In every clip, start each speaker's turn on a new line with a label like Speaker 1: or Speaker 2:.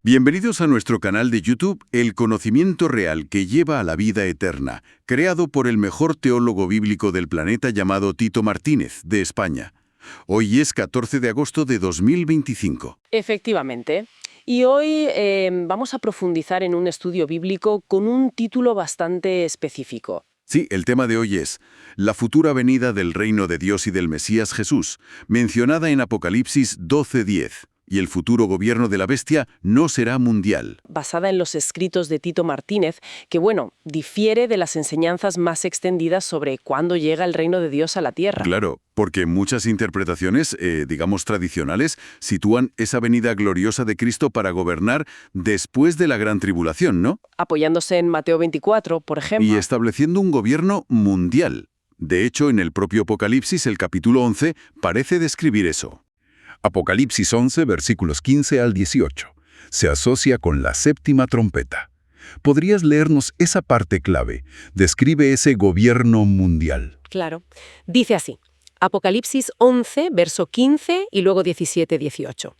Speaker 1: Bienvenidos a nuestro canal de YouTube El conocimiento real que lleva a la vida eterna, creado por el mejor teólogo bíblico del planeta llamado Tito Martínez, de España. Hoy es 14 de agosto de 2025.
Speaker 2: Efectivamente. Y hoy vamos a profundizar en un estudio bíblico con un título bastante específico.
Speaker 1: Sí, el tema de hoy es la futura venida del reino de Dios y del Mesías Jesús, mencionada en Apocalipsis 12:10. Y el futuro gobierno de la bestia no será mundial.
Speaker 2: Basada en los escritos de Tito Martínez, que difiere de las enseñanzas más extendidas sobre cuándo llega el reino de Dios a la tierra.
Speaker 1: Claro, porque muchas interpretaciones, tradicionales, sitúan esa venida gloriosa de Cristo para gobernar después de la gran tribulación, ¿no?
Speaker 2: Apoyándose en Mateo 24, por ejemplo.
Speaker 1: Y estableciendo un gobierno mundial. De hecho, en el propio Apocalipsis, el capítulo 11, parece describir eso.
Speaker 3: Apocalipsis 11, versículos 15 al 18. Se asocia con la séptima trompeta. ¿Podrías leernos esa parte clave? Describe ese gobierno mundial.
Speaker 4: Claro. Dice así. Apocalipsis 11, verso 15 y luego 17, 18.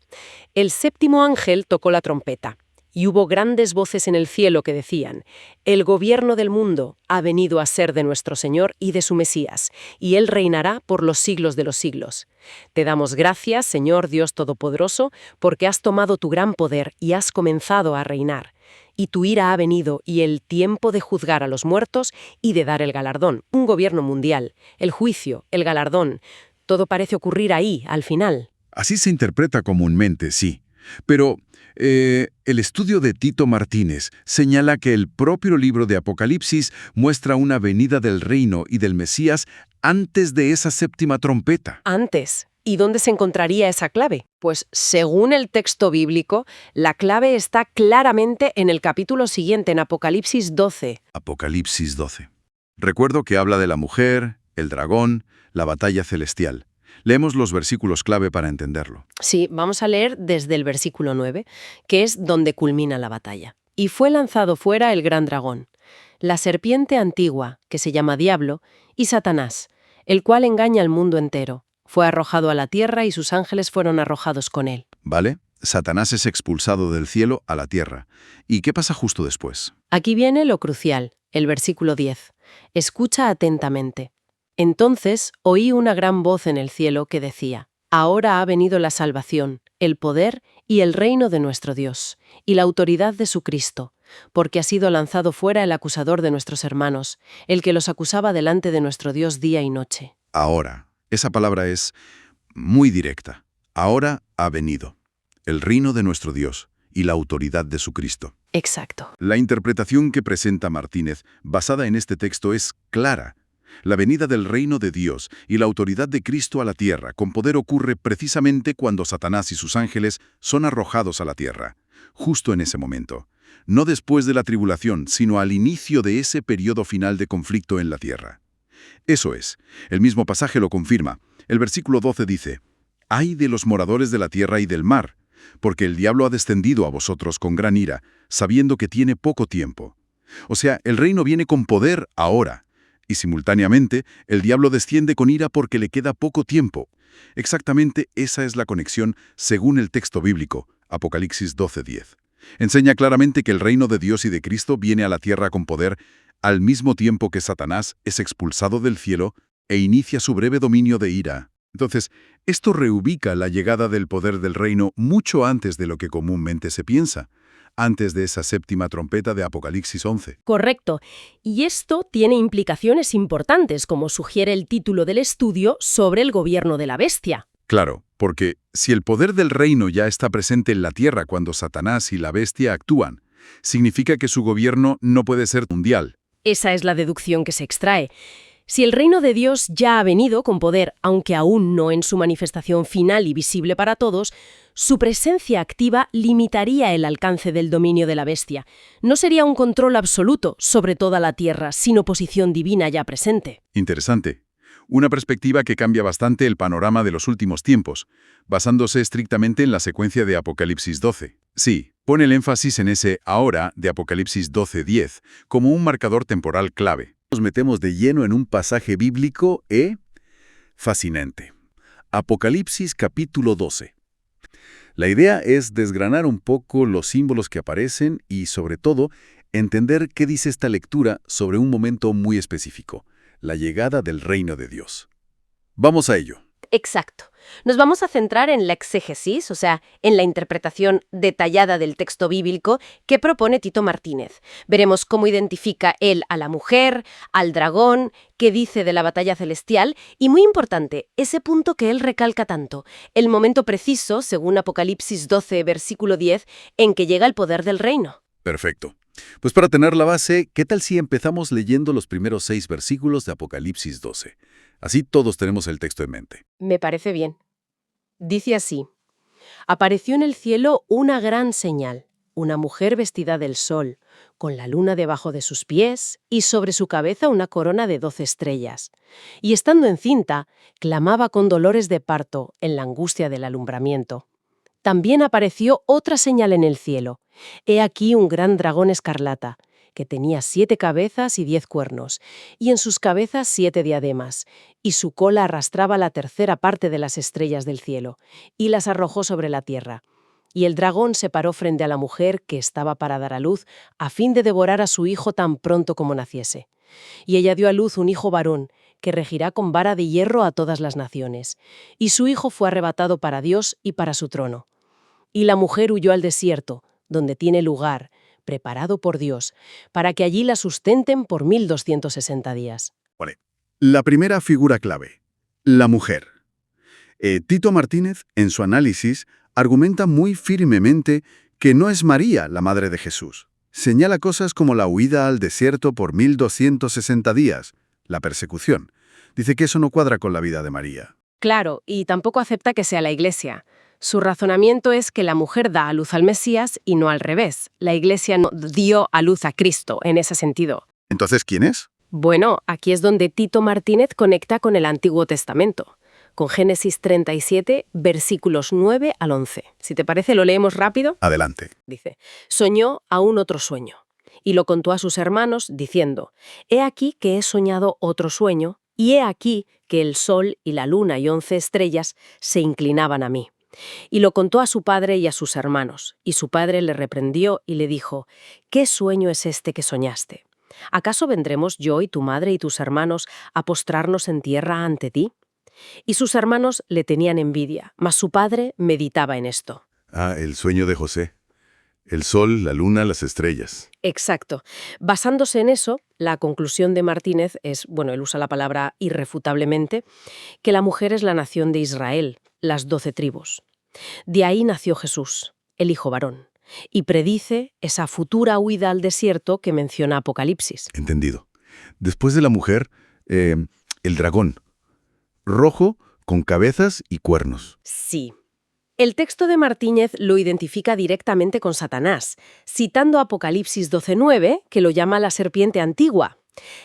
Speaker 4: El séptimo ángel tocó la trompeta. Y hubo grandes voces en el cielo que decían: el gobierno del mundo ha venido a ser de nuestro Señor y de su Mesías, y Él reinará por los siglos de los siglos. Te damos gracias, Señor Dios Todopoderoso, porque has tomado tu gran poder y has comenzado a reinar. Y tu ira ha venido y el tiempo de juzgar a los muertos y de dar el galardón, un gobierno mundial, el juicio, el galardón. Todo parece ocurrir ahí, al final.
Speaker 3: Así se interpreta comúnmente, sí. Pero el estudio de Tito Martínez señala que el propio libro de Apocalipsis muestra una venida del reino y del Mesías antes de esa séptima trompeta.
Speaker 4: Antes. ¿Y dónde se encontraría esa clave? Pues, según el texto bíblico, la clave está claramente en el capítulo siguiente, en Apocalipsis 12.
Speaker 3: Apocalipsis 12. Recuerdo que habla de la mujer, el dragón, la batalla celestial. Leemos los versículos clave para entenderlo.
Speaker 4: Sí, vamos a leer desde el versículo 9, que es donde culmina la batalla. Y fue lanzado fuera el gran dragón, la serpiente antigua, que se llama Diablo, y Satanás, el cual engaña al mundo entero. Fue arrojado a la tierra y sus ángeles fueron arrojados con él.
Speaker 3: ¿Vale? Satanás es expulsado del cielo a la tierra. ¿Y qué pasa justo después?
Speaker 4: Aquí viene lo crucial, el versículo 10. Escucha atentamente. Entonces oí una gran voz en el cielo que decía: ahora ha venido la salvación, el poder y el reino de nuestro Dios, y la autoridad de su Cristo, porque ha sido lanzado fuera el acusador de nuestros hermanos, el que los acusaba delante de nuestro Dios día y noche.
Speaker 3: Ahora. Esa palabra es muy directa. Ahora ha venido el reino de nuestro Dios y la autoridad de su Cristo.
Speaker 4: Exacto.
Speaker 3: La interpretación que presenta Martínez, basada en este texto, es clara. La venida del reino de Dios y la autoridad de Cristo a la tierra con poder ocurre precisamente cuando Satanás y sus ángeles son arrojados a la tierra, justo en ese momento. No después de la tribulación, sino al inicio de ese periodo final de conflicto en la tierra. Eso es. El mismo pasaje lo confirma. El versículo 12 dice: «Ay de los moradores de la tierra y del mar, porque el diablo ha descendido a vosotros con gran ira, sabiendo que tiene poco tiempo». O sea, el reino viene con poder ahora. Y simultáneamente, el diablo desciende con ira porque le queda poco tiempo. Exactamente esa es la conexión según el texto bíblico, Apocalipsis 12:10. Enseña claramente que el reino de Dios y de Cristo viene a la tierra con poder al mismo tiempo que Satanás es expulsado del cielo e inicia su breve dominio de ira. Entonces, esto reubica la llegada del poder del reino mucho antes de lo que comúnmente se piensa, antes de esa séptima trompeta de Apocalipsis 11.
Speaker 4: Correcto. Y esto tiene implicaciones importantes, como sugiere el título del estudio, sobre el gobierno de la bestia.
Speaker 3: Claro, porque si el poder del reino ya está presente en la tierra cuando Satanás y la bestia actúan, significa que su gobierno no puede ser mundial.
Speaker 4: Esa es la deducción que se extrae. Si el reino de Dios ya ha venido con poder, aunque aún no en su manifestación final y visible para todos, su presencia activa limitaría el alcance del dominio de la bestia. No sería un control absoluto sobre toda la tierra, sin oposición divina ya presente.
Speaker 3: Interesante. Una perspectiva que cambia bastante el panorama de los últimos tiempos, basándose estrictamente en la secuencia de Apocalipsis 12. Sí, pone el énfasis en ese ahora de Apocalipsis 12:10 como un marcador temporal clave.
Speaker 1: Nos metemos de lleno en un pasaje bíblico fascinante. Apocalipsis capítulo 12. La idea es desgranar un poco los símbolos que aparecen y, sobre todo, entender qué dice esta lectura sobre un momento muy específico, la llegada del reino de Dios. Vamos a ello.
Speaker 4: Exacto. Nos vamos a centrar en la exégesis, o sea, en la interpretación detallada del texto bíblico que propone Tito Martínez. Veremos cómo identifica él a la mujer, al dragón, qué dice de la batalla celestial y, muy importante, ese punto que él recalca tanto, el momento preciso, según Apocalipsis 12, versículo 10, en que llega el poder del reino.
Speaker 1: Perfecto. Pues para tener la base, ¿qué tal si empezamos leyendo los primeros 6 versículos de Apocalipsis 12? Así todos tenemos el texto en mente.
Speaker 4: Me parece bien. Dice así: apareció en el cielo una gran señal, una mujer vestida del sol, con la luna debajo de sus pies y sobre su cabeza una corona de 12 estrellas. Y estando encinta, clamaba con dolores de parto en la angustia del alumbramiento. También apareció otra señal en el cielo. He aquí un gran dragón escarlata, que tenía 7 cabezas y 10 cuernos, y en sus cabezas 7 diademas, y su cola arrastraba la tercera parte de las estrellas del cielo, y las arrojó sobre la tierra. Y el dragón se paró frente a la mujer que estaba para dar a luz, a fin de devorar a su hijo tan pronto como naciese. Y ella dio a luz un hijo varón, que regirá con vara de hierro a todas las naciones. Y su hijo fue arrebatado para Dios y para su trono. Y la mujer huyó al desierto, donde tiene lugar, preparado por Dios, para que allí la sustenten por 1260 días.
Speaker 1: Vale. La primera figura clave, la mujer. Tito Martínez, en su análisis, argumenta muy firmemente que no es María la madre de Jesús. Señala cosas como la huida al desierto por 1260 días, la persecución. Dice que eso no cuadra con la vida de María.
Speaker 4: Claro, y tampoco acepta que sea la Iglesia. Su razonamiento es que la mujer da a luz al Mesías y no al revés. La Iglesia no dio a luz a Cristo en ese sentido.
Speaker 1: Entonces, ¿quién es?
Speaker 4: Bueno, aquí es donde Tito Martínez conecta con el Antiguo Testamento, con Génesis 37, versículos 9 al 11. Si te parece, lo leemos rápido.
Speaker 1: Adelante.
Speaker 4: Dice: soñó aún otro sueño, y lo contó a sus hermanos, diciendo: he aquí que he soñado otro sueño, y he aquí que el sol y la luna y 11 estrellas se inclinaban a mí. Y lo contó a su padre y a sus hermanos, y su padre le reprendió y le dijo: ¿qué sueño es este que soñaste? ¿Acaso vendremos yo y tu madre y tus hermanos a postrarnos en tierra ante ti? Y sus hermanos le tenían envidia, mas su padre meditaba en esto.
Speaker 1: El sueño de José. El sol, la luna, las estrellas.
Speaker 4: Exacto. Basándose en eso, la conclusión de Martínez es, bueno, él usa la palabra irrefutablemente, que la mujer es la nación de Israel, las 12 tribus. De ahí nació Jesús, el hijo varón, y predice esa futura huida al desierto que menciona Apocalipsis.
Speaker 1: Entendido. Después de la mujer, el dragón. Rojo, con cabezas y cuernos.
Speaker 4: Sí. El texto de Martínez lo identifica directamente con Satanás, citando Apocalipsis 12:9, que lo llama la serpiente antigua.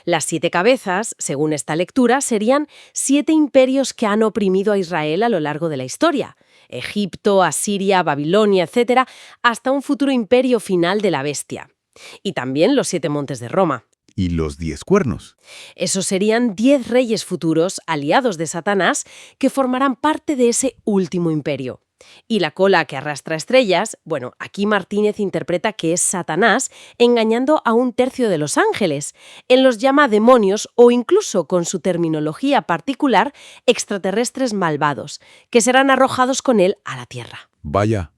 Speaker 4: Las 7 cabezas, según esta lectura, serían 7 imperios que han oprimido a Israel a lo largo de la historia. Egipto, Asiria, Babilonia, etc., hasta un futuro imperio final de la bestia. Y también los 7 montes de Roma.
Speaker 1: Y los 10 cuernos.
Speaker 4: Esos serían 10 reyes futuros, aliados de Satanás, que formarán parte de ese último imperio. Y la cola que arrastra estrellas, bueno, aquí Martínez interpreta que es Satanás engañando a un tercio de los ángeles. Él los llama demonios o incluso, con su terminología particular, extraterrestres malvados, que serán arrojados con él a la tierra.
Speaker 1: Vaya.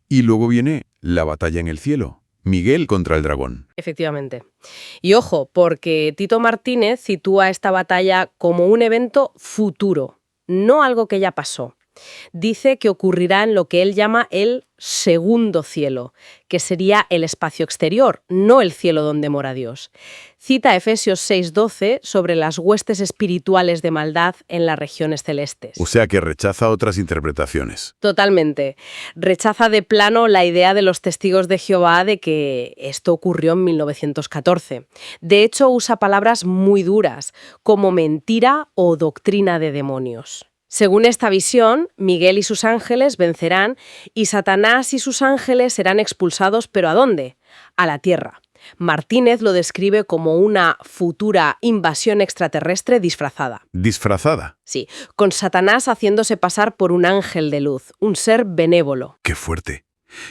Speaker 1: Y luego viene la batalla en el cielo. Miguel contra el dragón.
Speaker 4: Efectivamente. Y ojo, porque Tito Martínez sitúa esta batalla como un evento futuro, no algo que ya pasó. Dice que ocurrirá en lo que él llama el segundo cielo, que sería el espacio exterior, no el cielo donde mora Dios. Cita Efesios 6:12 sobre las huestes espirituales de maldad en las regiones celestes.
Speaker 1: O sea que rechaza otras interpretaciones.
Speaker 4: Totalmente. Rechaza de plano la idea de los testigos de Jehová de que esto ocurrió en 1914. De hecho, usa palabras muy duras, como mentira o doctrina de demonios. Según esta visión, Miguel y sus ángeles vencerán y Satanás y sus ángeles serán expulsados, ¿pero a dónde? A la Tierra. Martínez lo describe como una futura invasión extraterrestre disfrazada.
Speaker 1: ¿Disfrazada?
Speaker 4: Sí, con Satanás haciéndose pasar por un ángel de luz, un ser benévolo.
Speaker 3: ¡Qué fuerte!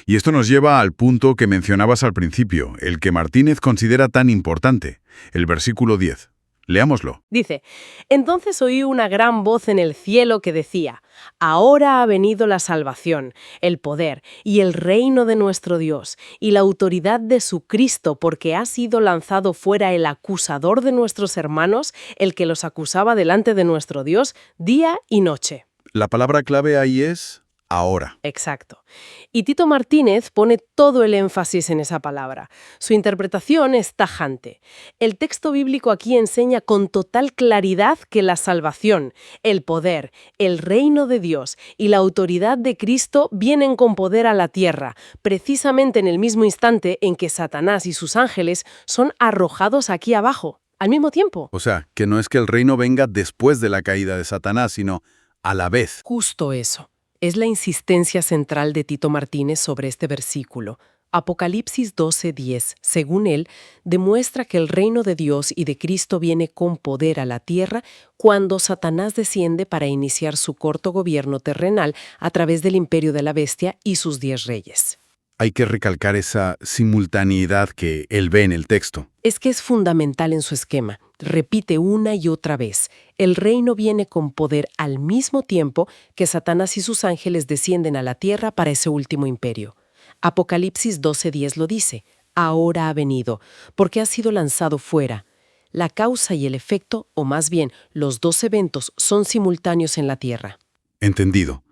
Speaker 3: Y esto nos lleva al punto que mencionabas al principio, el que Martínez considera tan importante, el versículo 10. Leámoslo.
Speaker 4: Dice, entonces oí una gran voz en el cielo que decía, ahora ha venido la salvación, el poder y el reino de nuestro Dios y la autoridad de su Cristo, porque ha sido lanzado fuera el acusador de nuestros hermanos, el que los acusaba delante de nuestro Dios día y noche.
Speaker 3: La palabra clave ahí es ahora.
Speaker 4: Exacto. Y Tito Martínez pone todo el énfasis en esa palabra. Su interpretación es tajante. El texto bíblico aquí enseña con total claridad que la salvación, el poder, el reino de Dios y la autoridad de Cristo vienen con poder a la tierra, precisamente en el mismo instante en que Satanás y sus ángeles son arrojados aquí abajo, al mismo tiempo.
Speaker 1: O sea, que no es que el reino venga después de la caída de Satanás, sino a la vez.
Speaker 2: Justo eso. Es la insistencia central de Tito Martínez sobre este versículo. Apocalipsis 12:10, según él, demuestra que el reino de Dios y de Cristo viene con poder a la tierra cuando Satanás desciende para iniciar su corto gobierno terrenal a través del imperio de la bestia y sus 10 reyes.
Speaker 1: Hay que recalcar esa simultaneidad que él ve en el texto.
Speaker 2: Es que es fundamental en su esquema. Repite una y otra vez. El reino viene con poder al mismo tiempo que Satanás y sus ángeles descienden a la tierra para ese último imperio. Apocalipsis 12:10 lo dice. Ahora ha venido, porque ha sido lanzado fuera. La causa y el efecto, o más bien, los dos eventos son simultáneos en la tierra.
Speaker 3: Entendido.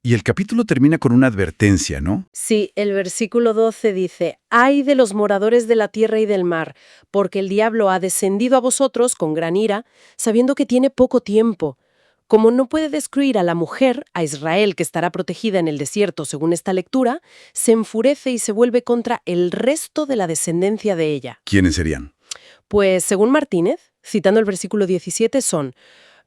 Speaker 3: Y el capítulo termina con una advertencia, ¿no?
Speaker 4: Sí, el versículo 12 dice, «Ay de los moradores de la tierra y del mar, porque el diablo ha descendido a vosotros con gran ira, sabiendo que tiene poco tiempo. Como no puede destruir a la mujer, a Israel, que estará protegida en el desierto según esta lectura, se enfurece y se vuelve contra el resto de la descendencia de ella».
Speaker 3: ¿Quiénes serían?
Speaker 2: Pues, según Martínez, citando el versículo 17, son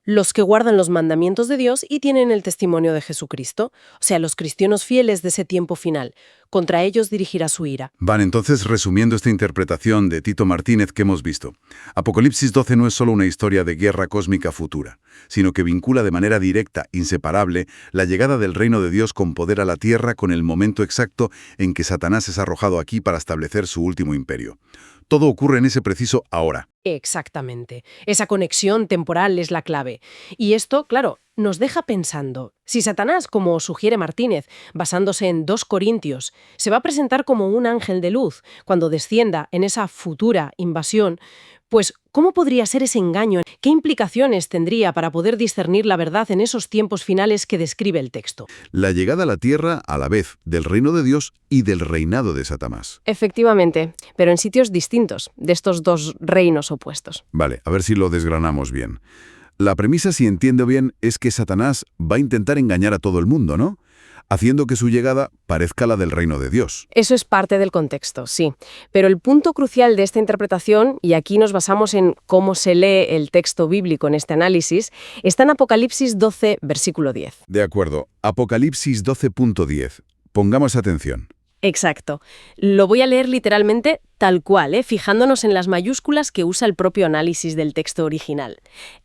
Speaker 2: los que guardan los mandamientos de Dios y tienen el testimonio de Jesucristo, o sea, los cristianos fieles de ese tiempo final. Contra ellos dirigirá su ira.
Speaker 3: Van, entonces, resumiendo esta interpretación de Tito Martínez que hemos visto, Apocalipsis 12 no es solo una historia de guerra cósmica futura, sino que vincula de manera directa, inseparable, la llegada del reino de Dios con poder a la tierra con el momento exacto en que Satanás es arrojado aquí para establecer su último imperio. Todo ocurre en ese preciso ahora.
Speaker 2: Exactamente. Esa conexión temporal es la clave. Y esto, claro, nos deja pensando. Si Satanás, como sugiere Martínez, basándose en 2 Corintios, se va a presentar como un ángel de luz cuando descienda en esa futura invasión, pues, ¿cómo podría ser ese engaño? ¿Qué implicaciones tendría para poder discernir la verdad en esos tiempos finales que describe el texto?
Speaker 3: La llegada a la tierra a la vez del reino de Dios y del reinado de Satanás.
Speaker 4: Efectivamente, pero en sitios distintos de estos dos reinos opuestos.
Speaker 3: Vale, a ver si lo desgranamos bien. La premisa, si entiendo bien, es que Satanás va a intentar engañar a todo el mundo, ¿no? Haciendo que su llegada parezca la del reino de Dios.
Speaker 4: Eso es parte del contexto, sí. Pero el punto crucial de esta interpretación, y aquí nos basamos en cómo se lee el texto bíblico en este análisis, está en Apocalipsis 12, versículo 10.
Speaker 3: De acuerdo, Apocalipsis 12.10. Pongamos atención.
Speaker 4: Exacto. Lo voy a leer literalmente tal cual, fijándonos en las mayúsculas que usa el propio análisis del texto original.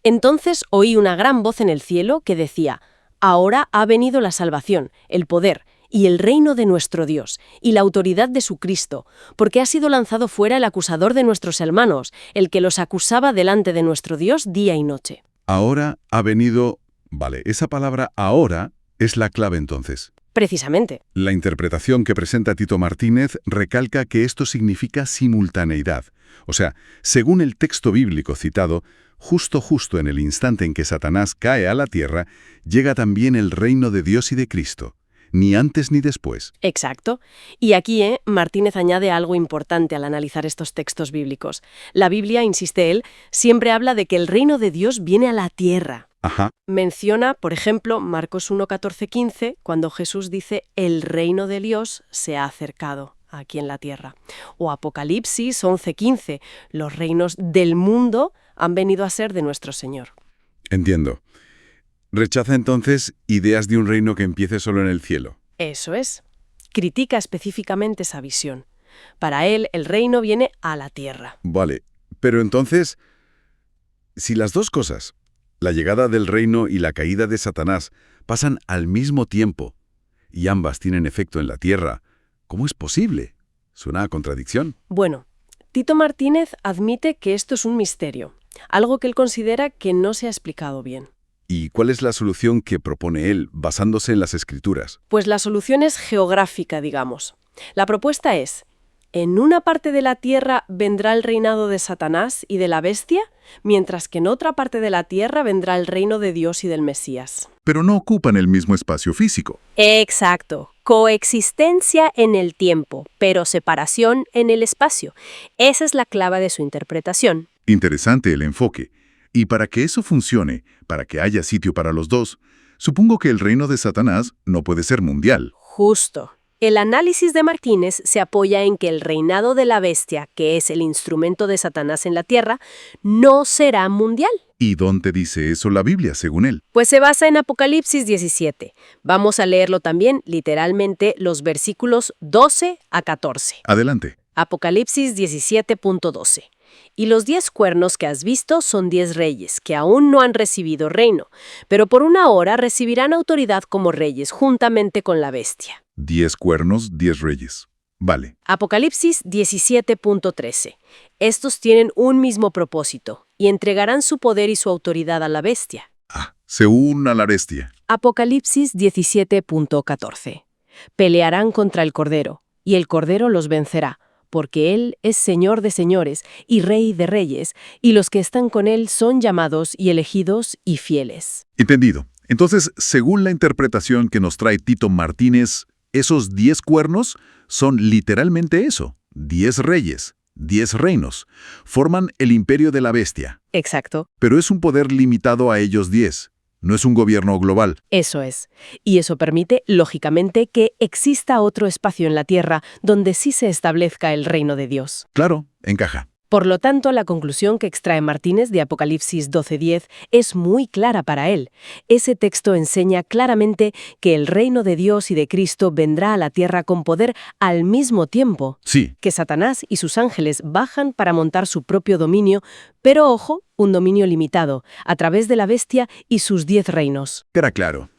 Speaker 4: Entonces oí una gran voz en el cielo que decía: «Ahora ha venido la salvación, el poder y el reino de nuestro Dios y la autoridad de su Cristo, porque ha sido lanzado fuera el acusador de nuestros hermanos, el que los acusaba delante de nuestro Dios día y noche».
Speaker 3: Ahora ha venido... Vale, esa palabra ahora es la clave entonces.
Speaker 4: Precisamente.
Speaker 3: La interpretación que presenta Tito Martínez recalca que esto significa simultaneidad. O sea, según el texto bíblico citado, justo en el instante en que Satanás cae a la tierra, llega también el reino de Dios y de Cristo, ni antes ni después.
Speaker 4: Exacto. Y aquí, Martínez añade algo importante al analizar estos textos bíblicos. La Biblia, insiste él, siempre habla de que el reino de Dios viene a la tierra.
Speaker 3: Ajá,
Speaker 4: Menciona, por ejemplo, Marcos 1, 14, 15, cuando Jesús dice el reino de Dios se ha acercado aquí en la tierra. O Apocalipsis 11, 15, los reinos del mundo han venido a ser de nuestro Señor.
Speaker 3: entiendo. Rechaza entonces ideas de un reino que empiece solo en el cielo.
Speaker 4: Eso es. Critica específicamente esa visión. Para él, el reino viene a la tierra.
Speaker 3: Vale, pero entonces, si las dos cosas, la llegada del reino y la caída de Satanás, pasan al mismo tiempo, y ambas tienen efecto en la tierra, ¿cómo es posible? Suena a contradicción.
Speaker 4: Bueno, Tito Martínez admite que esto es un misterio, algo que él considera que no se ha explicado bien.
Speaker 3: ¿Y cuál es la solución que propone él, basándose en las Escrituras?
Speaker 4: Pues la solución es geográfica, digamos. La propuesta es, en una parte de la tierra vendrá el reinado de Satanás y de la bestia, mientras que en otra parte de la tierra vendrá el reino de Dios y del Mesías.
Speaker 3: Pero no ocupan el mismo espacio físico.
Speaker 5: Exacto. Coexistencia en el tiempo, pero separación en el espacio. Esa es la clave de su interpretación.
Speaker 3: Interesante el enfoque. Y para que eso funcione, para que haya sitio para los dos, supongo que el reino de Satanás no puede ser mundial.
Speaker 5: Justo. El análisis de Martínez se apoya en que el reinado de la bestia, que es el instrumento de Satanás en la tierra, no será mundial.
Speaker 3: ¿Y dónde dice eso la Biblia, según él?
Speaker 5: Pues se basa en Apocalipsis 17. Vamos a leerlo también, literalmente, los versículos 12 a 14.
Speaker 3: Adelante.
Speaker 5: Apocalipsis 17.12. Y los 10 cuernos que has visto son 10 reyes, que aún no han recibido reino, pero por una hora recibirán autoridad como reyes, juntamente con la bestia.
Speaker 3: 10 cuernos, 10 reyes. Vale.
Speaker 5: Apocalipsis 17.13. Estos tienen un mismo propósito, y entregarán su poder y su autoridad a la bestia.
Speaker 3: Se une a la bestia.
Speaker 4: Apocalipsis 17.14. Pelearán contra el Cordero, y el Cordero los vencerá, porque Él es Señor de señores y Rey de reyes, y los que están con Él son llamados y elegidos y fieles.
Speaker 3: Entendido. Entonces, según la interpretación que nos trae Tito Martínez, esos 10 cuernos son literalmente eso, 10 reyes, 10 reinos. Forman el imperio de la bestia.
Speaker 4: Exacto.
Speaker 3: Pero es un poder limitado a ellos 10. No es un gobierno global.
Speaker 4: Eso es. Y eso permite, lógicamente, que exista otro espacio en la Tierra donde sí se establezca el reino de Dios.
Speaker 3: Claro, encaja.
Speaker 4: Por lo tanto, la conclusión que extrae Martínez de Apocalipsis 12:10 es muy clara para él. Ese texto enseña claramente que el reino de Dios y de Cristo vendrá a la tierra con poder al mismo tiempo.
Speaker 3: Sí,
Speaker 4: Que Satanás y sus ángeles bajan para montar su propio dominio, pero ojo, un dominio limitado, a través de la bestia y sus 10 reinos.
Speaker 3: queda claro.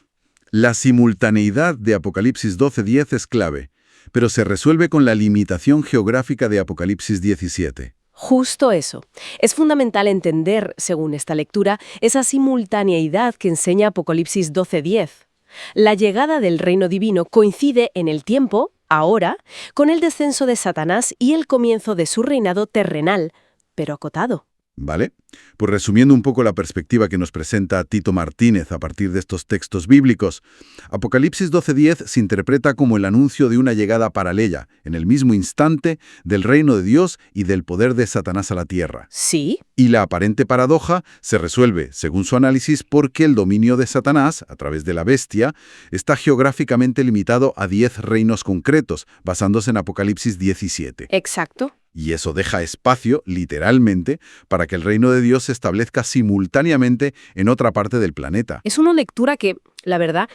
Speaker 3: La simultaneidad de Apocalipsis 12:10 es clave, pero se resuelve con la limitación geográfica de Apocalipsis 17.
Speaker 4: Justo eso. Es fundamental entender, según esta lectura, esa simultaneidad que enseña Apocalipsis 12:10. La llegada del reino divino coincide en el tiempo, ahora, con el descenso de Satanás y el comienzo de su reinado terrenal, pero acotado.
Speaker 3: ¿Vale? Pues resumiendo un poco la perspectiva que nos presenta Tito Martínez a partir de estos textos bíblicos, Apocalipsis 12:10 se interpreta como el anuncio de una llegada paralela, en el mismo instante, del reino de Dios y del poder de Satanás a la tierra.
Speaker 4: Sí,
Speaker 3: Y la aparente paradoja se resuelve, según su análisis, porque el dominio de Satanás, a través de la bestia, está geográficamente limitado a 10 reinos concretos, basándose en Apocalipsis 17.
Speaker 4: exacto.
Speaker 3: Y eso deja espacio, literalmente, para que el reino de Dios se establezca simultáneamente en otra parte del planeta.
Speaker 4: Es una lectura que, la verdad,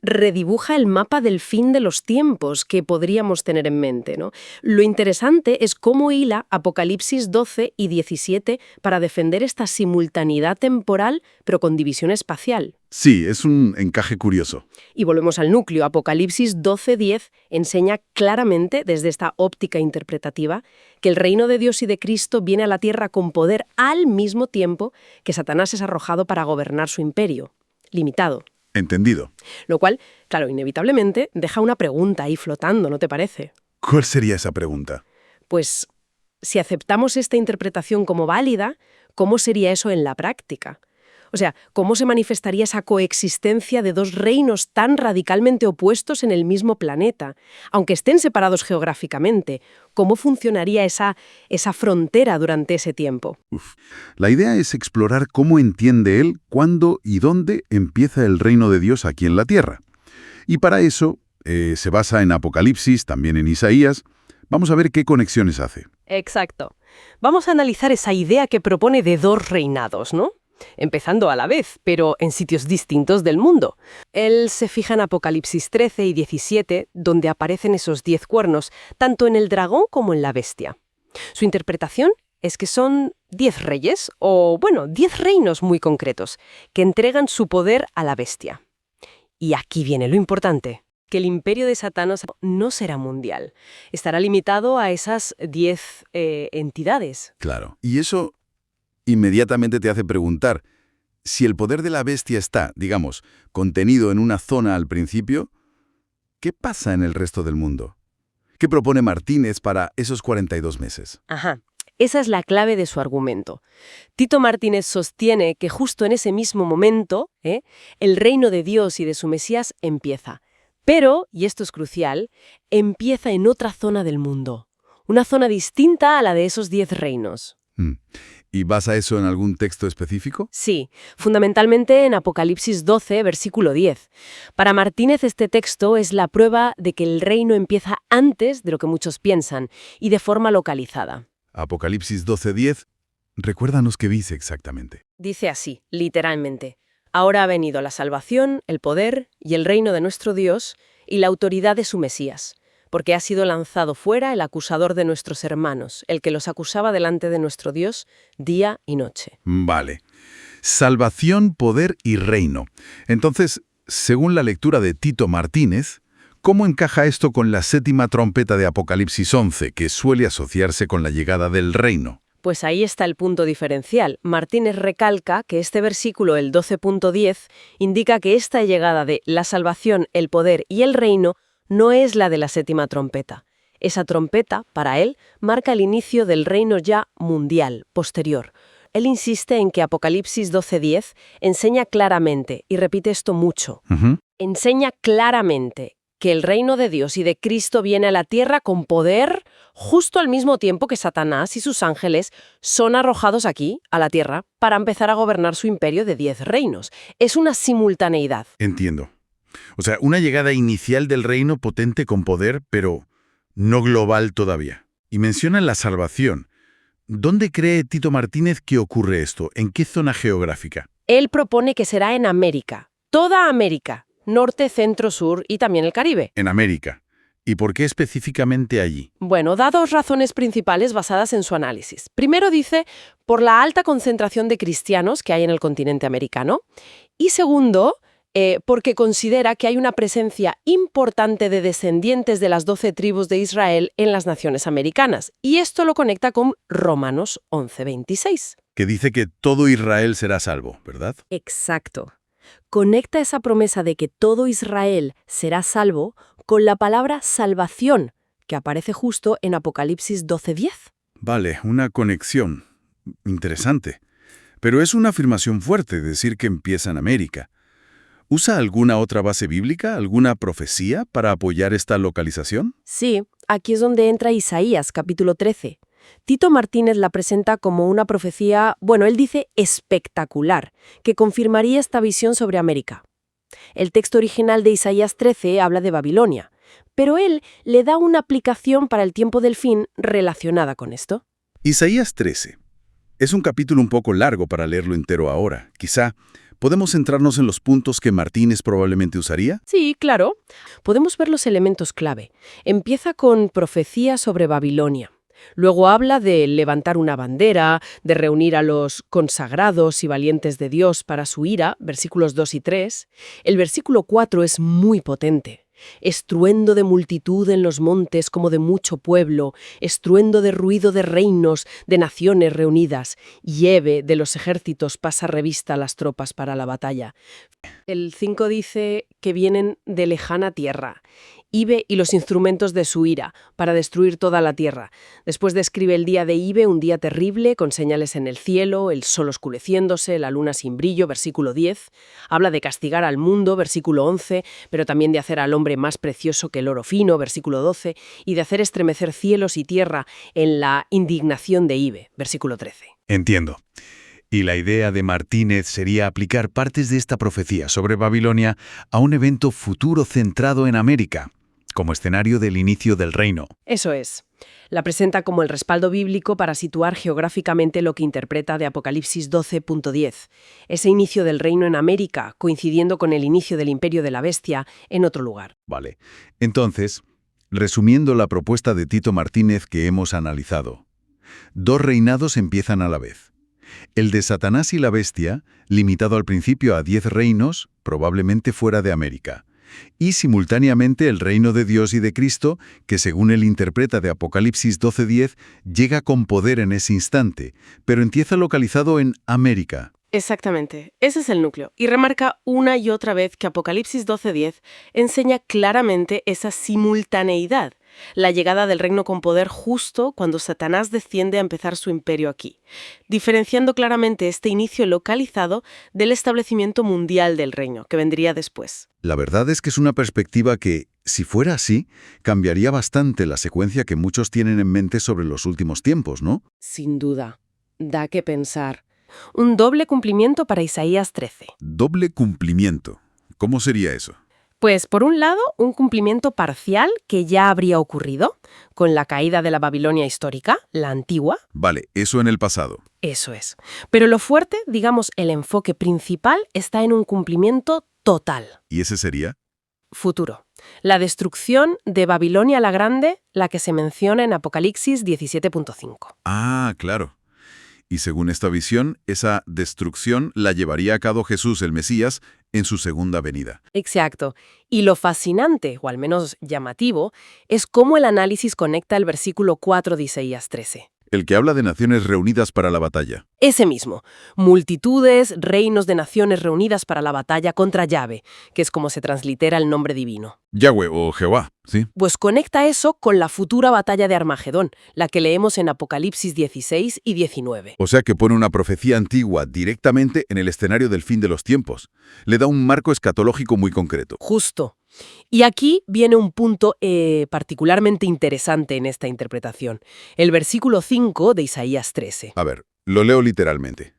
Speaker 4: redibuja el mapa del fin de los tiempos que podríamos tener en mente, ¿no? Lo interesante es cómo hila Apocalipsis 12 y 17 para defender esta simultaneidad temporal, pero con división espacial.
Speaker 3: Sí, es un encaje curioso.
Speaker 4: Y volvemos al núcleo. Apocalipsis 12:10 enseña claramente, desde esta óptica interpretativa, que el reino de Dios y de Cristo viene a la tierra con poder al mismo tiempo que Satanás es arrojado para gobernar su imperio, limitado.
Speaker 3: Entendido.
Speaker 4: Lo cual, claro, inevitablemente deja una pregunta ahí flotando, ¿no te parece?
Speaker 3: ¿Cuál sería esa pregunta?
Speaker 4: Pues,
Speaker 2: si aceptamos esta interpretación como válida, ¿cómo sería eso en la práctica? O sea, ¿cómo se manifestaría esa coexistencia de dos reinos tan radicalmente opuestos en el mismo planeta? Aunque estén separados geográficamente, ¿cómo funcionaría esa frontera durante ese tiempo?
Speaker 3: La idea es explorar cómo entiende él cuándo y dónde empieza el reino de Dios aquí en la tierra. Y para eso se basa en Apocalipsis, también en Isaías. Vamos a ver qué conexiones hace.
Speaker 5: Exacto. Vamos a analizar esa idea que propone de dos reinados, ¿no? Empezando a la vez, pero en sitios distintos del mundo. Él se fija en Apocalipsis 13 y 17, donde aparecen esos 10 cuernos, tanto en el dragón como en la bestia. Su interpretación es que son 10 reyes, o 10 reinos muy concretos, que entregan su poder a la bestia. Y aquí viene lo importante, que el imperio de Satanás no será mundial. Estará limitado a esas 10 entidades.
Speaker 3: Claro. Y eso inmediatamente te hace preguntar, si el poder de la bestia está, digamos, contenido en una zona al principio, ¿qué pasa en el resto del mundo? ¿Qué propone Martínez para esos 42 meses?
Speaker 5: Ajá. Esa es la clave de su argumento. Tito Martínez sostiene que justo en ese mismo momento, el reino de Dios y de su Mesías empieza. Pero, y esto es crucial, empieza en otra zona del mundo. Una zona distinta a la de esos 10 reinos.
Speaker 3: ¿Y basa eso en algún texto específico?
Speaker 5: Sí, fundamentalmente en Apocalipsis 12, versículo 10. Para Martínez este texto es la prueba de que el reino empieza antes de lo que muchos piensan y de forma localizada.
Speaker 3: Apocalipsis 12:10, recuérdanos qué dice exactamente.
Speaker 5: Dice así, literalmente: Ahora ha venido la salvación, el poder y el reino de nuestro Dios y la autoridad de su Mesías, porque ha sido lanzado fuera el acusador de nuestros hermanos, el que los acusaba delante de nuestro Dios día y noche.
Speaker 3: Vale. Salvación, poder y reino. Entonces, según la lectura de Tito Martínez, ¿cómo encaja esto con la séptima trompeta de Apocalipsis 11, que suele asociarse con la llegada del reino?
Speaker 5: Pues ahí está el punto diferencial. Martínez recalca que este versículo, el 12.10, indica que esta llegada de la salvación, el poder y el reino no es la de la séptima trompeta. Esa trompeta, para él, marca el inicio del reino ya mundial, posterior. Él insiste en que Apocalipsis 12:10 enseña claramente, y repite esto mucho, enseña claramente que el reino de Dios y de Cristo viene a la tierra con poder justo al mismo tiempo que Satanás y sus ángeles son arrojados aquí, a la tierra, para empezar a gobernar su imperio de 10 reinos. Es una simultaneidad.
Speaker 3: Entiendo. O sea, una llegada inicial del reino potente con poder, pero no global todavía. Y menciona la salvación. ¿Dónde cree Tito Martínez que ocurre esto? ¿En qué zona geográfica?
Speaker 5: Él propone que será en América, toda América, norte, centro, sur y también el Caribe.
Speaker 3: En América. ¿Y por qué específicamente allí?
Speaker 5: Bueno, da dos razones principales basadas en su análisis. Primero dice, por la alta concentración de cristianos que hay en el continente americano. Y segundo, porque considera que hay una presencia importante de descendientes de las 12 tribus de Israel en las naciones americanas. Y esto lo conecta con Romanos 11:26.
Speaker 3: Que dice que todo Israel será salvo, ¿verdad?
Speaker 5: Exacto. Conecta esa promesa de que todo Israel será salvo con la palabra salvación, que aparece justo en Apocalipsis 12:10.
Speaker 3: Vale, una conexión. Interesante. Pero es una afirmación fuerte decir que empieza en América. ¿Usa alguna otra base bíblica, alguna profecía para apoyar esta localización?
Speaker 5: Sí, aquí es donde entra Isaías, capítulo 13. Tito Martínez la presenta como una profecía, él dice espectacular, que confirmaría esta visión sobre América. El texto original de Isaías 13 habla de Babilonia, pero él le da una aplicación para el tiempo del fin relacionada con esto.
Speaker 3: Isaías 13. Es un capítulo un poco largo para leerlo entero ahora. Quizá ¿podemos centrarnos en los puntos que Martínez probablemente usaría?
Speaker 5: Sí, claro. Podemos ver los elementos clave. Empieza con profecía sobre Babilonia. Luego habla de levantar una bandera, de reunir a los consagrados y valientes de Dios para su ira, versículos 2 y 3. El versículo 4 es muy potente. Estruendo de multitud en los montes como de mucho pueblo, estruendo de ruido de reinos, de naciones reunidas. Hieve de los ejércitos pasa revista a las tropas para la batalla. El 5 dice que vienen de lejana tierra.
Speaker 2: Ibe y los instrumentos de su ira, para destruir toda la tierra. Después describe el día de Ibe, un día terrible, con señales en el cielo, el sol oscureciéndose, la luna sin brillo, versículo 10. Habla de castigar al mundo, versículo 11, pero también de hacer al hombre más precioso que el oro fino, versículo 12, y de hacer estremecer cielos y tierra en la indignación de Ibe, versículo 13.
Speaker 1: Entiendo. Y la idea de Martínez sería aplicar partes de esta profecía sobre Babilonia a un evento futuro centrado en América, como escenario del inicio del reino.
Speaker 2: Eso es. La presenta como el respaldo bíblico para situar geográficamente lo que interpreta de Apocalipsis 12.10, ese inicio del reino en América, coincidiendo con el inicio del imperio de la bestia en otro lugar.
Speaker 1: Vale. Entonces, resumiendo la propuesta de Tito Martínez que hemos analizado, dos reinados empiezan a la vez. El de Satanás y la bestia, limitado al principio a 10 reinos, probablemente fuera de América. Y simultáneamente el reino de Dios y de Cristo, que según él interpreta de Apocalipsis 12.10, llega con poder en ese instante, pero empieza localizado en América.
Speaker 5: Exactamente, ese es el núcleo. Y remarca una y otra vez que Apocalipsis 12.10 enseña claramente esa simultaneidad, la llegada del reino con poder justo cuando Satanás desciende a empezar su imperio aquí, diferenciando claramente este inicio localizado del establecimiento mundial del reino, que vendría después.
Speaker 1: La verdad es que es una perspectiva que, si fuera así, cambiaría bastante la secuencia que muchos tienen en mente sobre los últimos tiempos, ¿no?
Speaker 5: Sin duda, da que pensar.
Speaker 2: Un doble cumplimiento para Isaías 13.
Speaker 3: Doble cumplimiento. ¿Cómo sería eso?
Speaker 2: Pues, por un lado, un cumplimiento parcial que ya habría ocurrido, con la caída de la Babilonia histórica, la antigua.
Speaker 3: Vale, eso en el pasado.
Speaker 2: Eso es. Pero lo fuerte, digamos, el enfoque principal está en un cumplimiento total.
Speaker 3: ¿Y ese sería?
Speaker 2: Futuro. La destrucción de Babilonia la Grande, la que se menciona en Apocalipsis 17.5.
Speaker 3: Ah, claro. Y según esta visión, esa destrucción la llevaría a cabo Jesús, el Mesías, en su segunda venida.
Speaker 2: Exacto. Y lo fascinante, o al menos llamativo, es cómo el análisis conecta el versículo 4 de Isaías 13.
Speaker 3: El que habla de naciones reunidas para la batalla.
Speaker 2: Ese mismo. Multitudes, reinos de naciones reunidas para la batalla contra Yahvé, que es como se translitera el nombre divino.
Speaker 3: Yahweh o Jehová, ¿sí?
Speaker 2: Pues conecta eso con la futura batalla de Armagedón, la que leemos en Apocalipsis 16 y 19.
Speaker 3: O sea que pone una profecía antigua directamente en el escenario del fin de los tiempos. Le da un marco escatológico muy concreto.
Speaker 2: Justo. Y aquí viene un punto particularmente interesante en esta interpretación. El versículo 5 de Isaías 13.
Speaker 3: A ver, lo leo literalmente.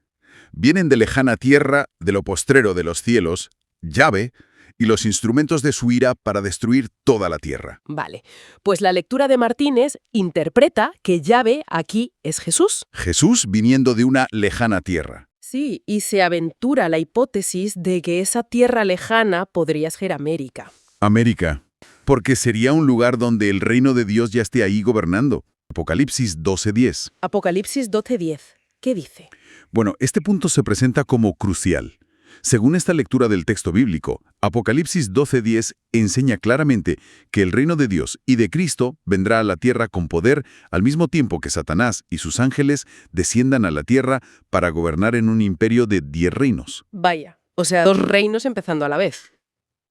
Speaker 3: Vienen de lejana tierra, de lo postrero de los cielos, Yahvé, y los instrumentos de su ira para destruir toda la tierra.
Speaker 2: Vale, pues la lectura de Martínez interpreta que Yahvé aquí es Jesús.
Speaker 3: Jesús viniendo de una lejana tierra.
Speaker 2: Sí, y se aventura la hipótesis de que esa tierra lejana podría ser América.
Speaker 3: América. Porque sería un lugar donde el reino de Dios ya esté ahí gobernando. Apocalipsis 12:10.
Speaker 2: Apocalipsis 12:10. ¿Qué dice?
Speaker 3: Bueno, este punto se presenta como crucial. Según esta lectura del texto bíblico, Apocalipsis 12:10 enseña claramente que el reino de Dios y de Cristo vendrá a la tierra con poder al mismo tiempo que Satanás y sus ángeles desciendan a la tierra para gobernar en un imperio de 10 reinos.
Speaker 2: Vaya, o sea, 2 reinos empezando a la vez.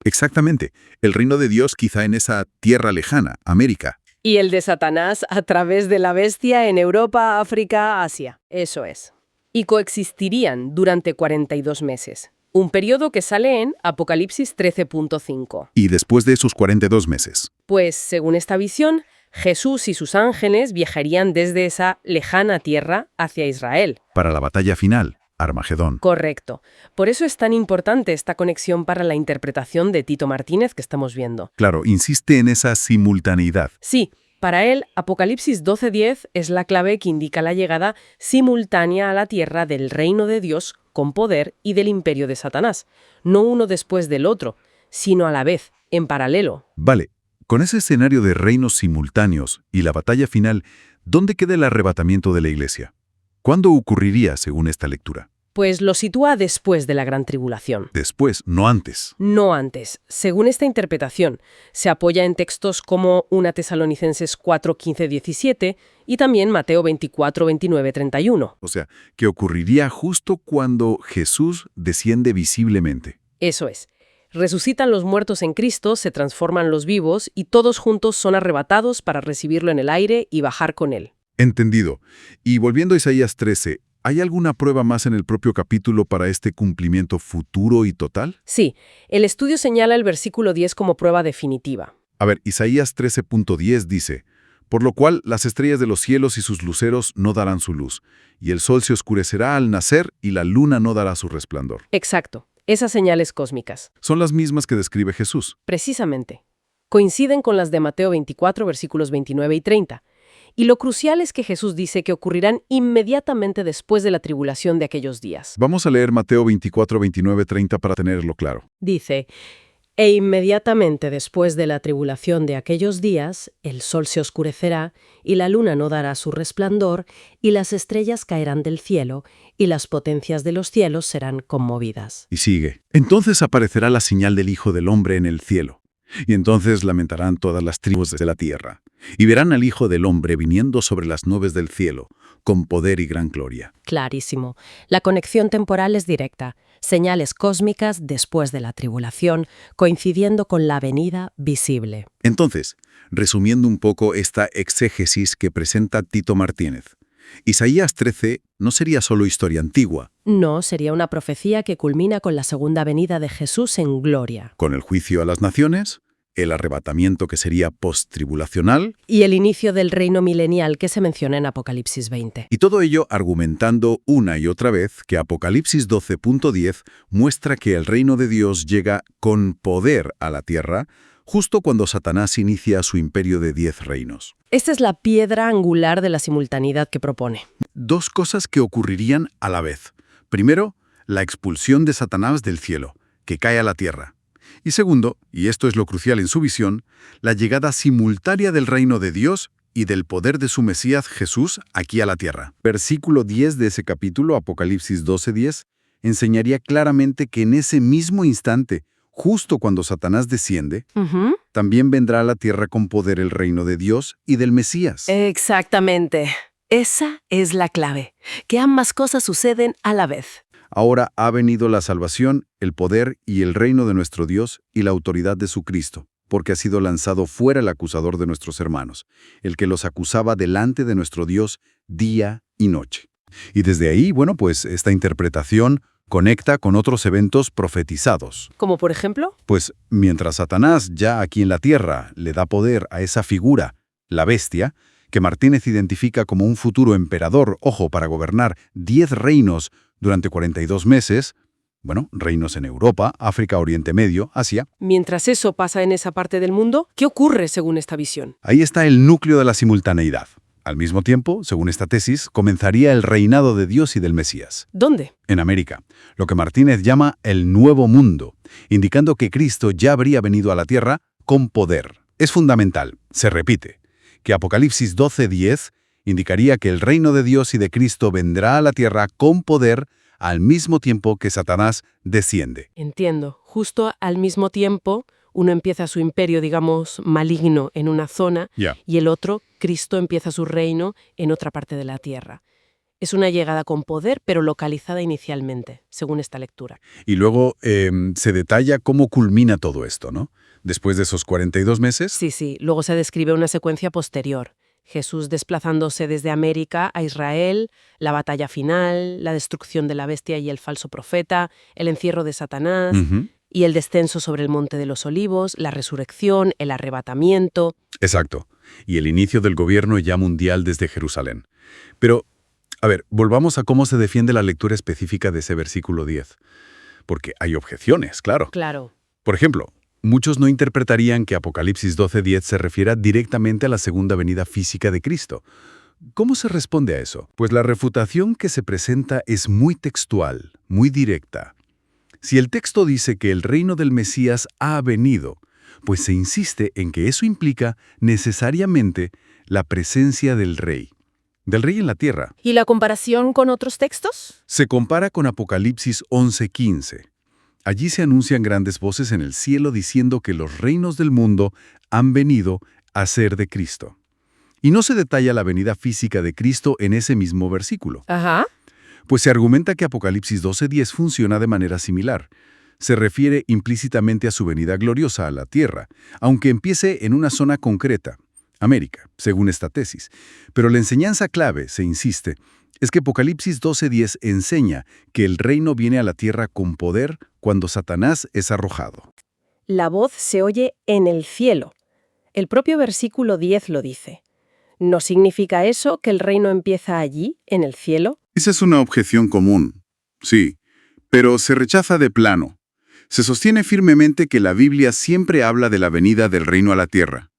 Speaker 3: Exactamente, el reino de Dios quizá en esa tierra lejana, América.
Speaker 2: Y el de Satanás a través de la bestia en Europa, África, Asia. Eso es. Y coexistirían durante 42 meses. Un periodo que sale en Apocalipsis 13.5.
Speaker 3: Y después de esos 42 meses.
Speaker 2: Pues, según esta visión, Jesús y sus ángeles viajarían desde esa lejana tierra hacia Israel.
Speaker 3: Para la batalla final, Armagedón.
Speaker 2: Correcto. Por eso es tan importante esta conexión para la interpretación de Tito Martínez que estamos viendo.
Speaker 3: Claro, insiste en esa simultaneidad.
Speaker 2: Sí, para él, Apocalipsis 12:10 es la clave que indica la llegada simultánea a la tierra del reino de Dios con poder y del imperio de Satanás. No uno después del otro, sino a la vez, en paralelo.
Speaker 3: Vale, con ese escenario de reinos simultáneos y la batalla final, ¿dónde queda el arrebatamiento de la Iglesia? ¿Cuándo ocurriría según esta lectura?
Speaker 2: Pues lo sitúa después de la gran tribulación.
Speaker 3: Después, no antes.
Speaker 2: No antes. Según esta interpretación, se apoya en textos como 1 Tesalonicenses 4:15-17 y también Mateo 24:29-31.
Speaker 3: O sea, que ocurriría justo cuando Jesús desciende visiblemente.
Speaker 2: Eso es.
Speaker 4: Resucitan los muertos en Cristo, se transforman los vivos y todos juntos son arrebatados para recibirlo en el aire y bajar con él.
Speaker 3: Entendido. Y volviendo a Isaías 13, ¿hay alguna prueba más en el propio capítulo para este cumplimiento futuro y total?
Speaker 4: Sí, el estudio señala el versículo 10 como prueba definitiva.
Speaker 3: A ver, Isaías 13.10 dice: «Por lo cual las estrellas de los cielos y sus luceros no darán su luz, y el sol se oscurecerá al nacer y la luna no dará su resplandor».
Speaker 4: Exacto, esas señales cósmicas.
Speaker 3: Son las mismas que describe Jesús.
Speaker 4: Precisamente. Coinciden con las de Mateo 24, versículos 29 y 30. Y lo crucial es que Jesús dice que ocurrirán inmediatamente después de la tribulación de aquellos días.
Speaker 3: Vamos a leer Mateo 24, 29, 30 para tenerlo claro.
Speaker 4: Dice: «E inmediatamente después de la tribulación de aquellos días, el sol se oscurecerá, y la luna no dará su resplandor, y las estrellas caerán del cielo, y las potencias de los cielos serán conmovidas».
Speaker 3: Y sigue: «Entonces aparecerá la señal del Hijo del Hombre en el cielo, y entonces lamentarán todas las tribus de la tierra, y verán al Hijo del Hombre viniendo sobre las nubes del cielo, con poder y gran gloria».
Speaker 5: Clarísimo. La conexión temporal es directa. Señales cósmicas después de la tribulación, coincidiendo con la venida visible.
Speaker 3: Entonces, resumiendo un poco esta exégesis que presenta Tito Martínez, Isaías 13 no sería solo historia antigua,
Speaker 5: No, sería una profecía que culmina con la segunda venida de Jesús en gloria.
Speaker 3: con el juicio a las naciones, el arrebatamiento que sería post-tribulacional,
Speaker 5: Y el inicio del reino milenial que se menciona en Apocalipsis 20.
Speaker 3: y todo ello argumentando una y otra vez que Apocalipsis 12.10 muestra que el reino de Dios llega con poder a la tierra justo cuando Satanás inicia su imperio de 10 reinos.
Speaker 5: Esta es la piedra angular de la simultaneidad que propone.
Speaker 3: Dos cosas que ocurrirían a la vez. Primero, la expulsión de Satanás del cielo, que cae a la tierra. Y segundo, y esto es lo crucial en su visión, la llegada simultánea del reino de Dios y del poder de su Mesías Jesús aquí a la tierra. Versículo 10 de ese capítulo, Apocalipsis 12:10, enseñaría claramente que en ese mismo instante, justo cuando Satanás desciende, también vendrá a la tierra con poder el reino de Dios y del Mesías.
Speaker 5: Exactamente. Esa es la clave, que ambas cosas suceden a la vez.
Speaker 3: Ahora ha venido la salvación, el poder y el reino de nuestro Dios y la autoridad de su Cristo, porque ha sido lanzado fuera el acusador de nuestros hermanos, el que los acusaba delante de nuestro Dios día y noche. Y desde ahí, bueno, pues esta interpretación conecta con otros eventos profetizados.
Speaker 4: ¿Como por ejemplo?
Speaker 3: Pues mientras Satanás ya aquí en la tierra le da poder a esa figura, la bestia, que Martínez identifica como un futuro emperador, ojo, para gobernar 10 reinos durante 42 meses, bueno, reinos en Europa, África, Oriente Medio, Asia.
Speaker 4: Mientras eso pasa en esa parte del mundo, ¿qué ocurre según esta visión?
Speaker 3: Ahí está el núcleo de la simultaneidad. Al mismo tiempo, según esta tesis, comenzaría el reinado de Dios y del Mesías.
Speaker 4: ¿Dónde?
Speaker 3: En América, lo que Martínez llama el Nuevo Mundo, indicando que Cristo ya habría venido a la tierra con poder. Es fundamental, se repite, que Apocalipsis 12:10 indicaría que el reino de Dios y de Cristo vendrá a la tierra con poder al mismo tiempo que Satanás desciende.
Speaker 4: Entiendo. Justo al mismo tiempo, uno empieza su imperio, digamos, maligno en una zona y el otro, Cristo, empieza su reino en otra parte de la tierra. Es una llegada con poder, pero localizada inicialmente, según esta lectura.
Speaker 3: Y luego se detalla cómo culmina todo esto, ¿no? Después de esos 42 meses.
Speaker 4: Sí. Luego se describe una secuencia posterior. Jesús desplazándose desde América a Israel, la batalla final, la destrucción de la bestia y el falso profeta, el encierro de Satanás y el descenso sobre el Monte de los Olivos, la resurrección, el arrebatamiento.
Speaker 3: Exacto. Y el inicio del gobierno ya mundial desde Jerusalén. Pero, a ver, volvamos a cómo se defiende la lectura específica de ese versículo 10. Porque hay objeciones, claro.
Speaker 4: Claro.
Speaker 3: Por ejemplo, muchos no interpretarían que Apocalipsis 12:10 se refiera directamente a la segunda venida física de Cristo. ¿Cómo se responde a eso? Pues la refutación que se presenta es muy textual, muy directa. Si el texto dice que el reino del Mesías ha venido, pues se insiste en que eso implica necesariamente la presencia del rey en la tierra.
Speaker 5: ¿Y la comparación con otros textos?
Speaker 3: Se compara con Apocalipsis 11:15. Allí se anuncian grandes voces en el cielo diciendo que los reinos del mundo han venido a ser de Cristo. Y no se detalla la venida física de Cristo en ese mismo versículo.
Speaker 5: Ajá.
Speaker 3: Pues se argumenta que Apocalipsis 12:10 funciona de manera similar. se refiere implícitamente a su venida gloriosa a la Tierra, aunque empiece en una zona concreta, América, según esta tesis. Pero la enseñanza clave, se insiste, es que Apocalipsis 12:10 enseña que el reino viene a la Tierra con poder cuando Satanás es arrojado.
Speaker 5: La voz se oye en el cielo. El propio versículo 10 lo dice. ¿No significa eso que el reino empieza allí, en el cielo?
Speaker 1: Esa es una objeción común, sí, pero se rechaza de plano. Se sostiene firmemente que la Biblia siempre habla de la venida del reino a la tierra.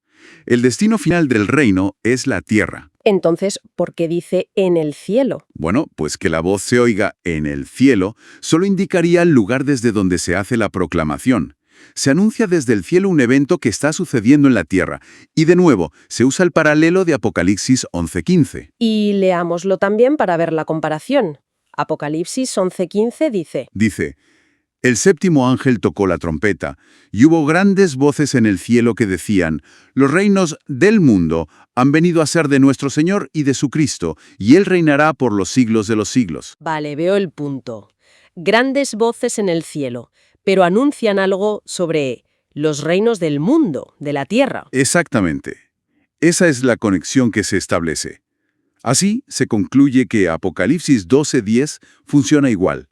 Speaker 1: El destino final del reino es la tierra.
Speaker 5: Entonces, ¿por qué dice en el cielo?
Speaker 1: Bueno, pues que la voz se oiga en el cielo solo indicaría el lugar desde donde se hace la proclamación. Se anuncia desde el cielo un evento que está sucediendo en la tierra. Y de nuevo, se usa el paralelo de Apocalipsis 11:15.
Speaker 5: Y leámoslo también para ver la comparación. Apocalipsis 11:15
Speaker 1: Dice, el séptimo ángel tocó la trompeta, y hubo grandes voces en el cielo que decían, los reinos del mundo han venido a ser de nuestro Señor y de su Cristo, y Él reinará por los siglos de los siglos.
Speaker 5: Vale, veo el punto. Grandes voces en el cielo, pero anuncian algo sobre los reinos del mundo, de la tierra.
Speaker 1: Exactamente. Esa es la conexión que se establece. Así se concluye que Apocalipsis 12:10 funciona igual.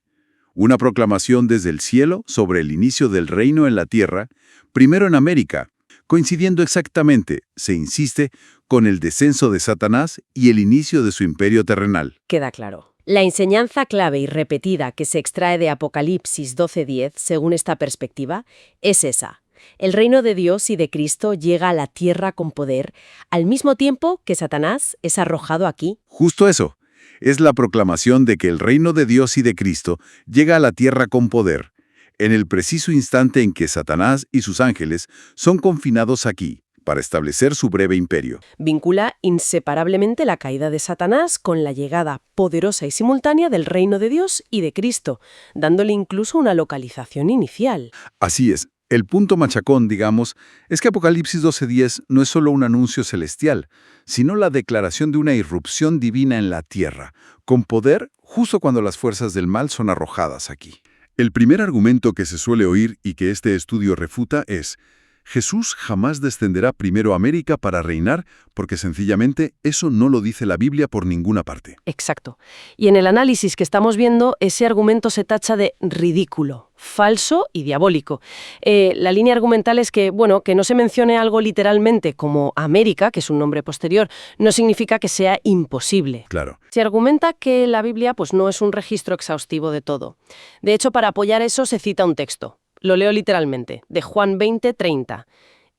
Speaker 1: Una proclamación desde el cielo sobre el inicio del reino en la tierra, primero en América, coincidiendo exactamente, se insiste, con el descenso de Satanás y el inicio de su imperio terrenal.
Speaker 5: Queda claro. La enseñanza clave y repetida que se extrae de Apocalipsis 12:10, según esta perspectiva, es esa. El reino de Dios y de Cristo llega a la tierra con poder, al mismo tiempo que Satanás es arrojado aquí.
Speaker 1: Justo eso. Es la proclamación de que el reino de Dios y de Cristo llega a la tierra con poder, en el preciso instante en que Satanás y sus ángeles son confinados aquí, para establecer su breve imperio.
Speaker 5: Vincula inseparablemente la caída de Satanás con la llegada poderosa y simultánea del reino de Dios y de Cristo, dándole incluso una localización inicial.
Speaker 1: Así es. El punto machacón, digamos, es que Apocalipsis 12:10 no es solo un anuncio celestial, sino la declaración de una irrupción divina en la tierra, con poder justo cuando las fuerzas del mal son arrojadas aquí. El primer argumento que se suele oír y que este estudio refuta es: Jesús jamás descenderá primero a América para reinar, porque sencillamente eso no lo dice la Biblia por ninguna parte.
Speaker 5: Exacto. Y en el análisis que estamos viendo, ese argumento se tacha de ridículo, falso y diabólico. La línea argumental es que, que no se mencione algo literalmente como América, que es un nombre posterior, no significa que sea imposible.
Speaker 1: Claro.
Speaker 5: Se argumenta que la Biblia no es un registro exhaustivo de todo. De hecho, para apoyar eso se cita un texto. Lo leo literalmente, de Juan 20:30.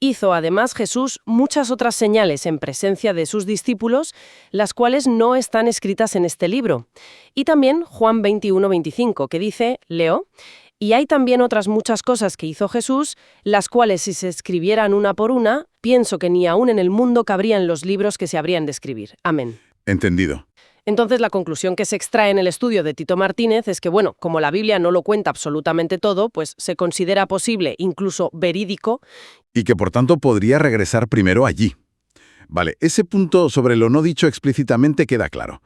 Speaker 5: Hizo además Jesús muchas otras señales en presencia de sus discípulos, las cuales no están escritas en este libro. Y también Juan 21:25, que dice, leo, y hay también otras muchas cosas que hizo Jesús, las cuales si se escribieran una por una, pienso que ni aún en el mundo cabrían los libros que se habrían de escribir. Amén.
Speaker 1: Entendido.
Speaker 5: Entonces, la conclusión que se extrae en el estudio de Tito Martínez es que, como la Biblia no lo cuenta absolutamente todo, pues se considera posible, incluso verídico.
Speaker 1: Y que por tanto podría regresar primero allí. Vale, ese punto sobre lo no dicho explícitamente queda claro.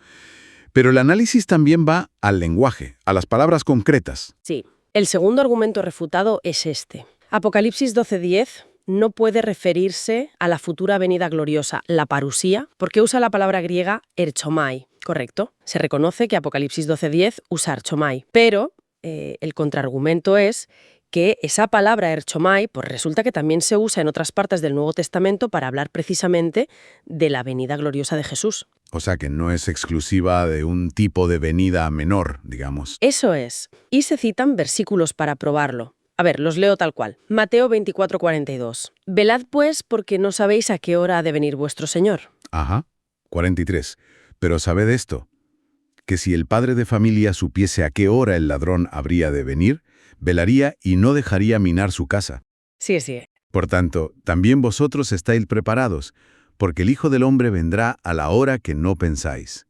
Speaker 1: Pero el análisis también va al lenguaje, a las palabras concretas.
Speaker 5: Sí. El segundo argumento refutado es este. Apocalipsis 12:10 no puede referirse a la futura venida gloriosa, la parusía, porque usa la palabra griega erchomai. Correcto. Se reconoce que Apocalipsis 12:10 usa erchomai, pero el contraargumento es que esa palabra erchomai resulta que también se usa en otras partes del Nuevo Testamento para hablar precisamente de la venida gloriosa de Jesús.
Speaker 1: O sea que no es exclusiva de un tipo de venida menor, digamos.
Speaker 5: Eso es. Y se citan versículos para probarlo. A ver, los leo tal cual. Mateo 24:42. Velad pues porque no sabéis a qué hora ha de venir vuestro Señor.
Speaker 1: Ajá. 43. Pero sabed esto, que si el padre de familia supiese a qué hora el ladrón habría de venir, velaría y no dejaría minar su casa.
Speaker 5: Sí.
Speaker 1: Por tanto, también vosotros estáis preparados, porque el Hijo del Hombre vendrá a la hora que no pensáis.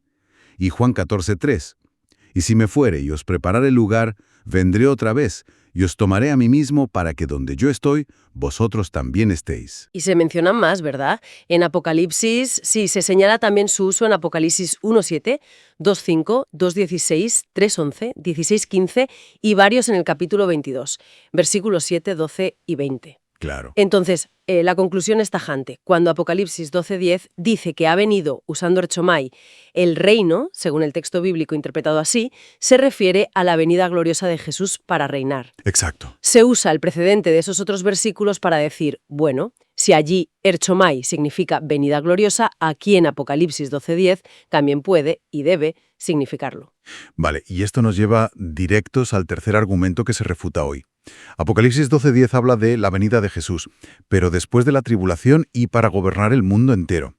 Speaker 1: Y Juan 14:3. Y si me fuere y os preparare lugar, vendré otra vez,
Speaker 3: y os tomaré a mí mismo para que donde yo estoy, vosotros también estéis.
Speaker 5: Y se mencionan más, ¿verdad? En Apocalipsis, sí, se señala también su uso en Apocalipsis 1.7, 2.5, 2.16, 3.11, 16.15 y varios en el capítulo 22, versículos 7, 12 y 20.
Speaker 3: Claro.
Speaker 5: Entonces, la conclusión es tajante. Cuando Apocalipsis 12.10 dice que ha venido, usando Erchomai, el reino, según el texto bíblico interpretado así, se refiere a la venida gloriosa de Jesús para reinar.
Speaker 3: Exacto.
Speaker 5: Se usa el precedente de esos otros versículos para decir, bueno, si allí Erchomai significa venida gloriosa, aquí en Apocalipsis 12.10 también puede y debe significarlo.
Speaker 3: Vale, y esto nos lleva directos al tercer argumento que se refuta hoy. Apocalipsis 12.10 habla de la venida de Jesús, pero después de la tribulación y para gobernar el mundo entero.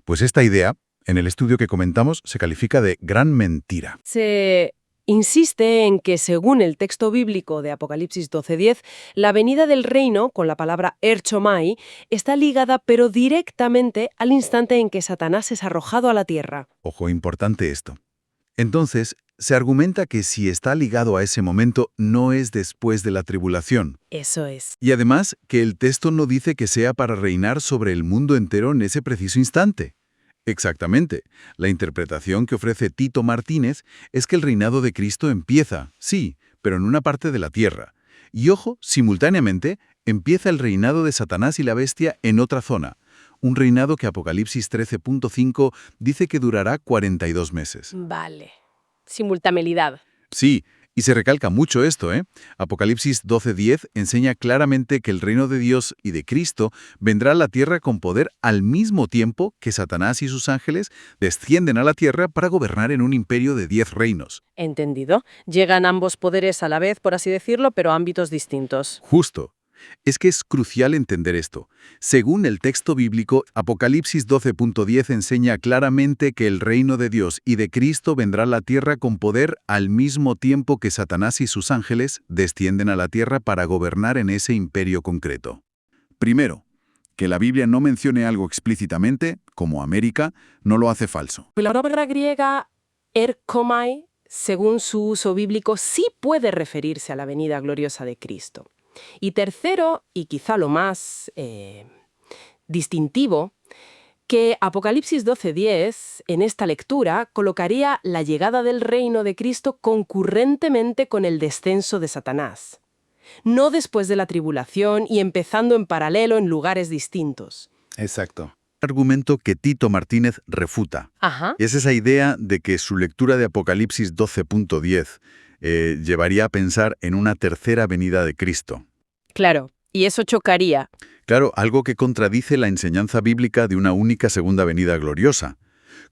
Speaker 3: Pues esta idea, en el estudio que comentamos, se califica de gran mentira.
Speaker 5: Se insiste en que, según el texto bíblico de Apocalipsis 12.10, la venida del reino, con la palabra Erchomai, está ligada pero directamente al instante en que Satanás es arrojado a la tierra.
Speaker 3: Ojo, importante esto. Entonces, se argumenta que si está ligado a ese momento, no es después de la tribulación.
Speaker 5: Eso es.
Speaker 3: Y además, que el texto no dice que sea para reinar sobre el mundo entero en ese preciso instante. Exactamente. La interpretación que ofrece Tito Martínez es que el reinado de Cristo empieza, sí, pero en una parte de la tierra. Y ojo, simultáneamente, empieza el reinado de Satanás y la bestia en otra zona. Un reinado que Apocalipsis 13.5 dice que durará 42 meses.
Speaker 5: Vale. Simultaneidad.
Speaker 3: Sí, y se recalca mucho esto, ¿eh? Apocalipsis 12.10 enseña claramente que el reino de Dios y de Cristo vendrá a la tierra con poder al mismo tiempo que Satanás y sus ángeles descienden a la tierra para gobernar en un imperio de 10 reinos.
Speaker 5: Entendido. Llegan ambos poderes a la vez, por así decirlo, pero a ámbitos distintos.
Speaker 3: Justo. Es que es crucial entender esto. Según el texto bíblico, Apocalipsis 12.10 enseña claramente que el reino de Dios y de Cristo vendrá a la tierra con poder al mismo tiempo que Satanás y sus ángeles descienden a la tierra para gobernar en ese imperio concreto. Primero, que la Biblia no mencione algo explícitamente, como América, no lo hace falso.
Speaker 5: La palabra griega erkomai, según su uso bíblico, sí puede referirse a la venida gloriosa de Cristo. Y tercero, y quizá lo más distintivo, que Apocalipsis 12.10, en esta lectura, colocaría la llegada del reino de Cristo concurrentemente con el descenso de Satanás. No después de la tribulación y empezando en paralelo en lugares distintos.
Speaker 3: Exacto. Argumento que Tito Martínez refuta.
Speaker 5: Ajá.
Speaker 3: Es esa idea de que su lectura de Apocalipsis 12.10 llevaría a pensar en una tercera venida de Cristo.
Speaker 5: Claro, y eso chocaría.
Speaker 3: Claro, algo que contradice la enseñanza bíblica de una única segunda venida gloriosa.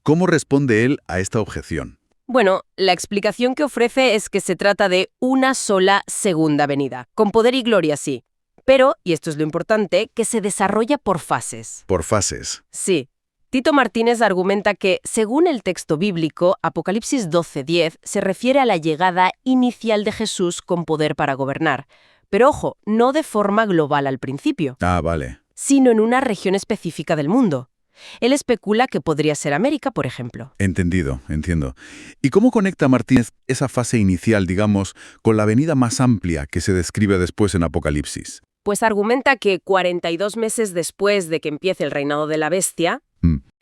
Speaker 3: ¿Cómo responde él a esta objeción?
Speaker 5: Bueno, la explicación que ofrece es que se trata de una sola segunda venida, con poder y gloria, sí. Pero, y esto es lo importante, que se desarrolla por fases.
Speaker 3: Por fases.
Speaker 5: Sí. Tito Martínez argumenta que, según el texto bíblico, Apocalipsis 12.10 se refiere a la llegada inicial de Jesús con poder para gobernar. Pero ojo, no de forma global al principio,
Speaker 3: Ah, vale.
Speaker 5: sino en una región específica del mundo. Él especula que podría ser América, por ejemplo.
Speaker 3: Entendido, entiendo. ¿Y cómo conecta Martínez esa fase inicial, digamos, con la venida más amplia que se describe después en Apocalipsis?
Speaker 5: Pues argumenta que 42 meses después de que empiece el reinado de la bestia,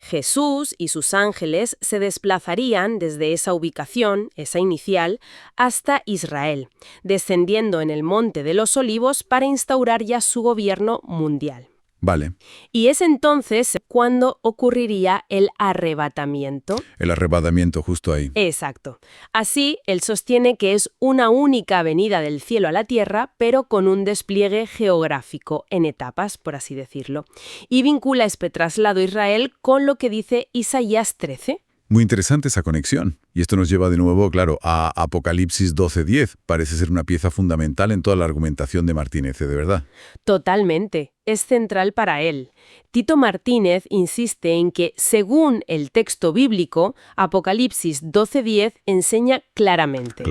Speaker 5: Jesús y sus ángeles se desplazarían desde esa ubicación, esa inicial, hasta Israel, descendiendo en el Monte de los Olivos para instaurar ya su gobierno mundial.
Speaker 3: Vale.
Speaker 5: Y es entonces cuando ocurriría el arrebatamiento.
Speaker 3: El arrebatamiento justo ahí.
Speaker 5: Exacto. Así, él sostiene que es una única venida del cielo a la tierra, pero con un despliegue geográfico en etapas, por así decirlo. Y vincula este traslado a Israel con lo que dice Isaías 13.
Speaker 3: Muy interesante esa conexión. Y esto nos lleva de nuevo, claro, a Apocalipsis 12.10. Parece ser una pieza fundamental en toda la argumentación de Martínez, de verdad.
Speaker 5: Totalmente. Es central para él. Tito Martínez insiste en que, según el texto bíblico, Apocalipsis 12.10 enseña claramente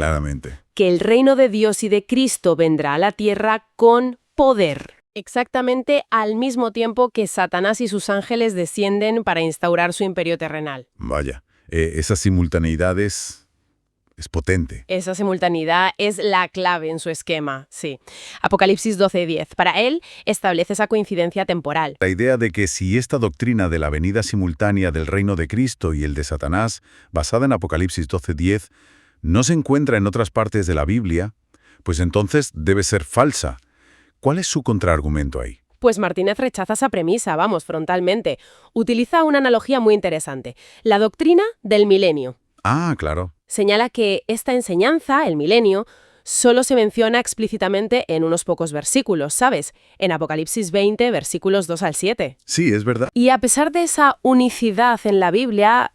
Speaker 5: que el reino de Dios y de Cristo vendrá a la tierra con poder. Exactamente al mismo tiempo que Satanás y sus ángeles descienden para instaurar su imperio terrenal.
Speaker 3: Vaya, esas simultaneidades Es potente.
Speaker 5: Esa simultaneidad es la clave en su esquema, sí. Apocalipsis 12:10. Para él, establece esa coincidencia temporal.
Speaker 3: La idea de que si esta doctrina de la venida simultánea del reino de Cristo y el de Satanás, basada en Apocalipsis 12:10, no se encuentra en otras partes de la Biblia, pues entonces debe ser falsa. ¿Cuál es su contraargumento ahí?
Speaker 5: Pues Martínez rechaza esa premisa, vamos, frontalmente. Utiliza una analogía muy interesante. La doctrina del milenio.
Speaker 3: Ah, claro.
Speaker 5: Señala que esta enseñanza, el milenio, solo se menciona explícitamente en unos pocos versículos, ¿sabes? En Apocalipsis 20, versículos 2 al 7.
Speaker 3: Sí, es verdad.
Speaker 5: Y a pesar de esa unicidad en la Biblia,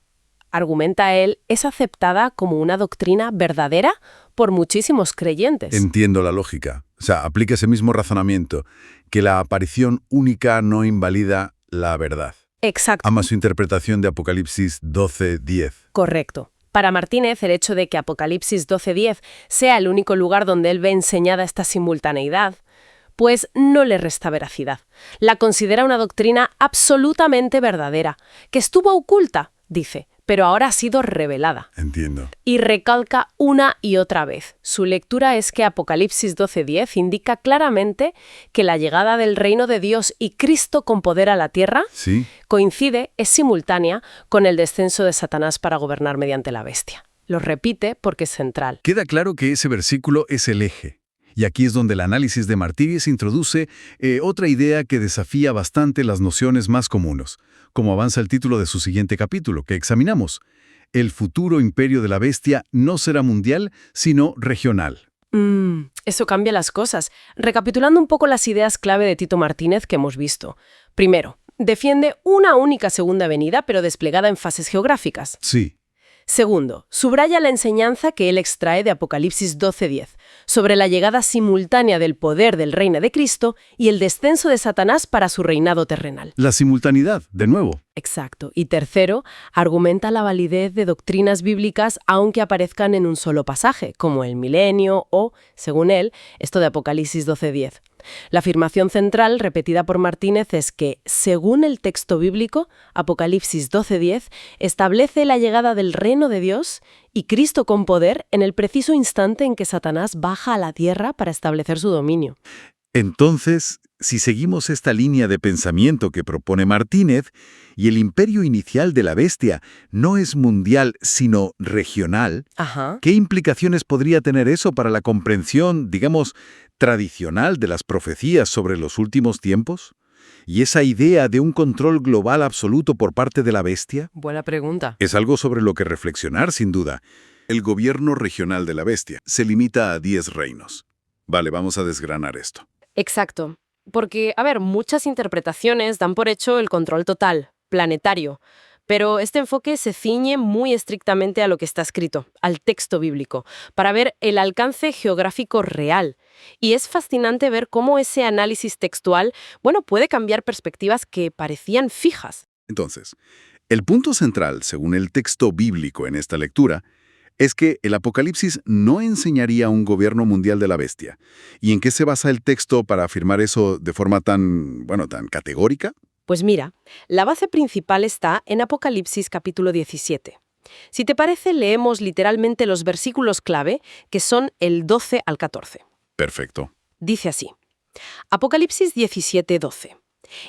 Speaker 5: argumenta él, es aceptada como una doctrina verdadera por muchísimos creyentes.
Speaker 3: Entiendo la lógica. O sea, aplica ese mismo razonamiento, que la aparición única no invalida la verdad.
Speaker 5: Exacto.
Speaker 3: Ama su interpretación de Apocalipsis 12:10.
Speaker 5: Correcto. Para Martínez, el hecho de que Apocalipsis 12:10 sea el único lugar donde él ve enseñada esta simultaneidad, pues no le resta veracidad. La considera una doctrina absolutamente verdadera, que estuvo oculta, dice, pero ahora ha sido revelada.
Speaker 3: Entiendo.
Speaker 5: Y recalca una y otra vez. Su lectura es que Apocalipsis 12:10 indica claramente que la llegada del reino de Dios y Cristo con poder a la tierra
Speaker 3: Sí.
Speaker 5: coincide, es simultánea, con el descenso de Satanás para gobernar mediante la bestia. Lo repite porque es central.
Speaker 3: Queda claro que ese versículo es el eje. Y aquí es donde el análisis de Martínez introduce otra idea que desafía bastante las nociones más comunes, como avanza el título de su siguiente capítulo, que examinamos. El futuro imperio de la bestia no será mundial, sino regional.
Speaker 5: Eso cambia las cosas. Recapitulando un poco las ideas clave de Tito Martínez que hemos visto. Primero, defiende una única segunda venida, pero desplegada en fases geográficas.
Speaker 3: Sí.
Speaker 5: Segundo, subraya la enseñanza que él extrae de Apocalipsis 12:10 sobre la llegada simultánea del poder del reino de Cristo y el descenso de Satanás para su reinado terrenal.
Speaker 3: La simultaneidad, de nuevo.
Speaker 5: Exacto. Y tercero, argumenta la validez de doctrinas bíblicas aunque aparezcan en un solo pasaje, como el milenio o, según él, esto de Apocalipsis 12:10. La afirmación central, repetida por Martínez, es que, según el texto bíblico, Apocalipsis 12:10 establece la llegada del reino de Dios y Cristo con poder en el preciso instante en que Satanás baja a la tierra para establecer su dominio.
Speaker 3: Entonces, si seguimos esta línea de pensamiento que propone Martínez, y el imperio inicial de la bestia no es mundial, sino regional,
Speaker 5: Ajá.
Speaker 3: ¿qué implicaciones podría tener eso para la comprensión, digamos, tradicional de las profecías sobre los últimos tiempos? ¿Y esa idea de un control global absoluto por parte de la bestia?
Speaker 5: Buena pregunta.
Speaker 3: Es algo sobre lo que reflexionar, sin duda.
Speaker 1: El gobierno regional de la bestia se limita a 10 reinos. Vale, vamos a desgranar esto.
Speaker 5: Exacto. Porque, a ver, muchas interpretaciones dan por hecho el control total, planetario, pero este enfoque se ciñe muy estrictamente a lo que está escrito, al texto bíblico, para ver el alcance geográfico real. Y es fascinante ver cómo ese análisis textual, puede cambiar perspectivas que parecían fijas.
Speaker 1: Entonces, el punto central, según el texto bíblico en esta lectura, es que el Apocalipsis no enseñaría un gobierno mundial de la bestia. ¿Y en qué se basa el texto para afirmar eso de forma tan categórica?
Speaker 5: Pues mira, la base principal está en Apocalipsis capítulo 17. Si te parece, leemos literalmente los versículos clave, que son el 12 al 14.
Speaker 1: Perfecto.
Speaker 5: Dice así, Apocalipsis 17:12.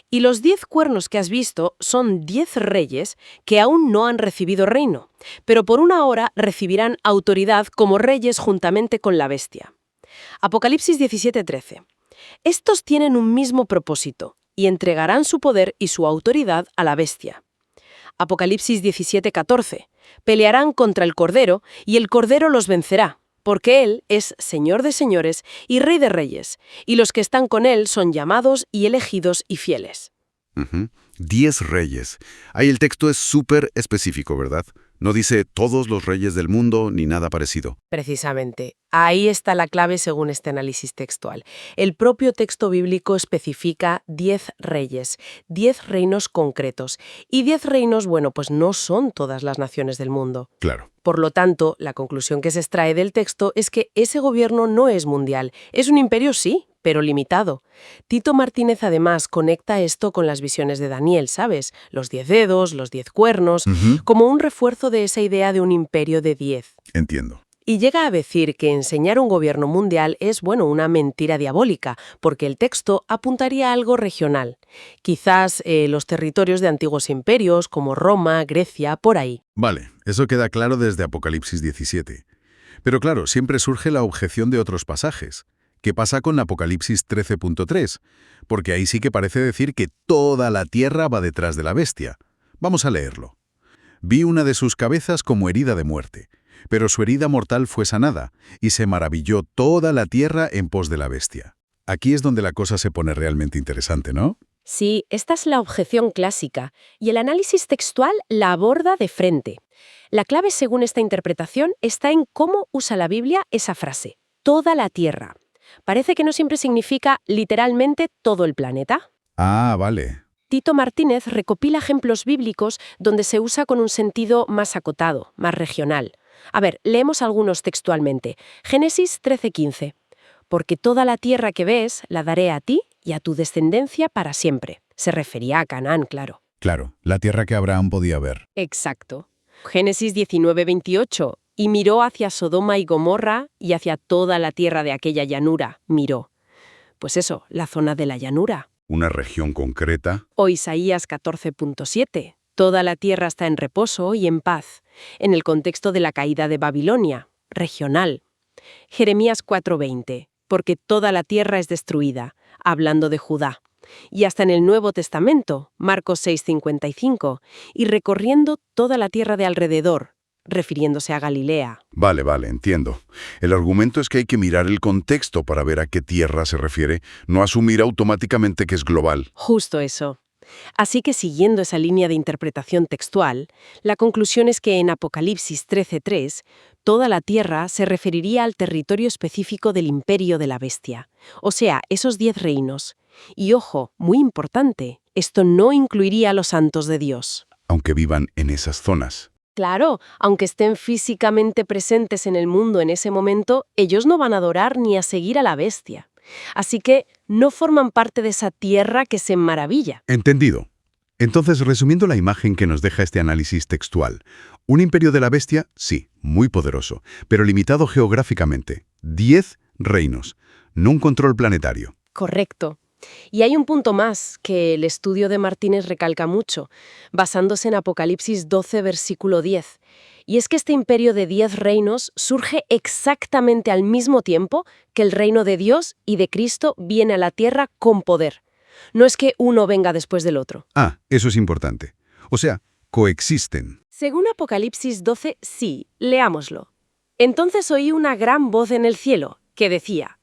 Speaker 5: Y los 10 cuernos que has visto son 10 reyes que aún no han recibido reino, pero por una hora recibirán autoridad como reyes juntamente con la bestia. Apocalipsis 17:13. Estos tienen un mismo propósito y entregarán su poder y su autoridad a la bestia. Apocalipsis 17:14. Pelearán contra el Cordero y el Cordero los vencerá, porque Él es Señor de señores y Rey de reyes, y los que están con Él son llamados y elegidos y fieles.
Speaker 1: 10 reyes. Ahí el texto es súper específico, ¿verdad? No dice todos los reyes del mundo ni nada parecido.
Speaker 5: Precisamente. Ahí está la clave según este análisis textual. El propio texto bíblico especifica 10 reyes, 10 reinos concretos. Y 10 reinos, pues no son todas las naciones del mundo.
Speaker 1: Claro.
Speaker 5: Por lo tanto, la conclusión que se extrae del texto es que ese gobierno no es mundial. Es un imperio, sí, pero limitado. Tito Martínez además conecta esto con las visiones de Daniel, ¿sabes? Los 10 dedos, los 10 cuernos, como un refuerzo de esa idea de un imperio de 10.
Speaker 1: Entiendo.
Speaker 4: Y llega a decir que enseñar un gobierno mundial es, una mentira diabólica, porque el texto apuntaría a algo regional. Quizás los territorios de antiguos imperios, como Roma, Grecia, por ahí.
Speaker 3: Vale, eso queda claro desde Apocalipsis 17. Pero claro, siempre surge la objeción de otros pasajes. ¿Qué pasa con Apocalipsis 13.3? Porque ahí sí que parece decir que toda la tierra va detrás de la bestia. Vamos a leerlo. Vi una de sus cabezas como herida de muerte, pero su herida mortal fue sanada, y se maravilló toda la tierra en pos de la bestia. Aquí es donde la cosa se pone realmente interesante, ¿no?
Speaker 5: Sí, esta es la objeción clásica, y el análisis textual la aborda de frente. La clave, según esta interpretación, está en cómo usa la Biblia esa frase, toda la tierra. Parece que no siempre significa literalmente todo el planeta.
Speaker 3: Ah, vale.
Speaker 5: Tito Martínez recopila ejemplos bíblicos donde se usa con un sentido más acotado, más regional. A ver, leemos algunos textualmente. Génesis 13:15. Porque toda la tierra que ves la daré a ti y a tu descendencia para siempre. Se refería a Canaán, claro.
Speaker 3: Claro, la tierra que Abraham podía ver.
Speaker 5: Exacto. Génesis 19:28. Y miró hacia Sodoma y Gomorra y hacia toda la tierra de aquella llanura. Miró. Pues eso, la zona de la llanura.
Speaker 3: Una región concreta.
Speaker 5: O Isaías 14:7. Toda la tierra está en reposo y en paz, en el contexto de la caída de Babilonia, regional. Jeremías 4:20. Porque toda la tierra es destruida, hablando de Judá. Y hasta en el Nuevo Testamento, Marcos 6:55, y recorriendo toda la tierra de alrededor, refiriéndose a Galilea.
Speaker 3: Vale, entiendo. El argumento es que hay que mirar el contexto para ver a qué tierra se refiere, no asumir automáticamente que es global.
Speaker 5: Justo eso. Así que siguiendo esa línea de interpretación textual, la conclusión es que en Apocalipsis 13:3, toda la tierra se referiría al territorio específico del imperio de la bestia, o sea, esos 10 reinos. Y ojo, muy importante, esto no incluiría a los santos de Dios.
Speaker 3: Aunque vivan en esas zonas.
Speaker 5: Claro, aunque estén físicamente presentes en el mundo en ese momento, ellos no van a adorar ni a seguir a la bestia. Así que no forman parte de esa tierra que se maravilla.
Speaker 3: Entendido. Entonces, resumiendo la imagen que nos deja este análisis textual, un imperio de la bestia, sí, muy poderoso, pero limitado geográficamente. 10 reinos, no un control planetario.
Speaker 5: Correcto. Y hay un punto más que el estudio de Martínez recalca mucho, basándose en Apocalipsis 12, versículo 10. Y es que este imperio de 10 reinos surge exactamente al mismo tiempo que el reino de Dios y de Cristo viene a la tierra con poder. No es que uno venga después del otro.
Speaker 3: Ah, eso es importante. O sea, coexisten.
Speaker 5: Según Apocalipsis 12, sí, leámoslo. Entonces oí una gran voz en el cielo, que decía: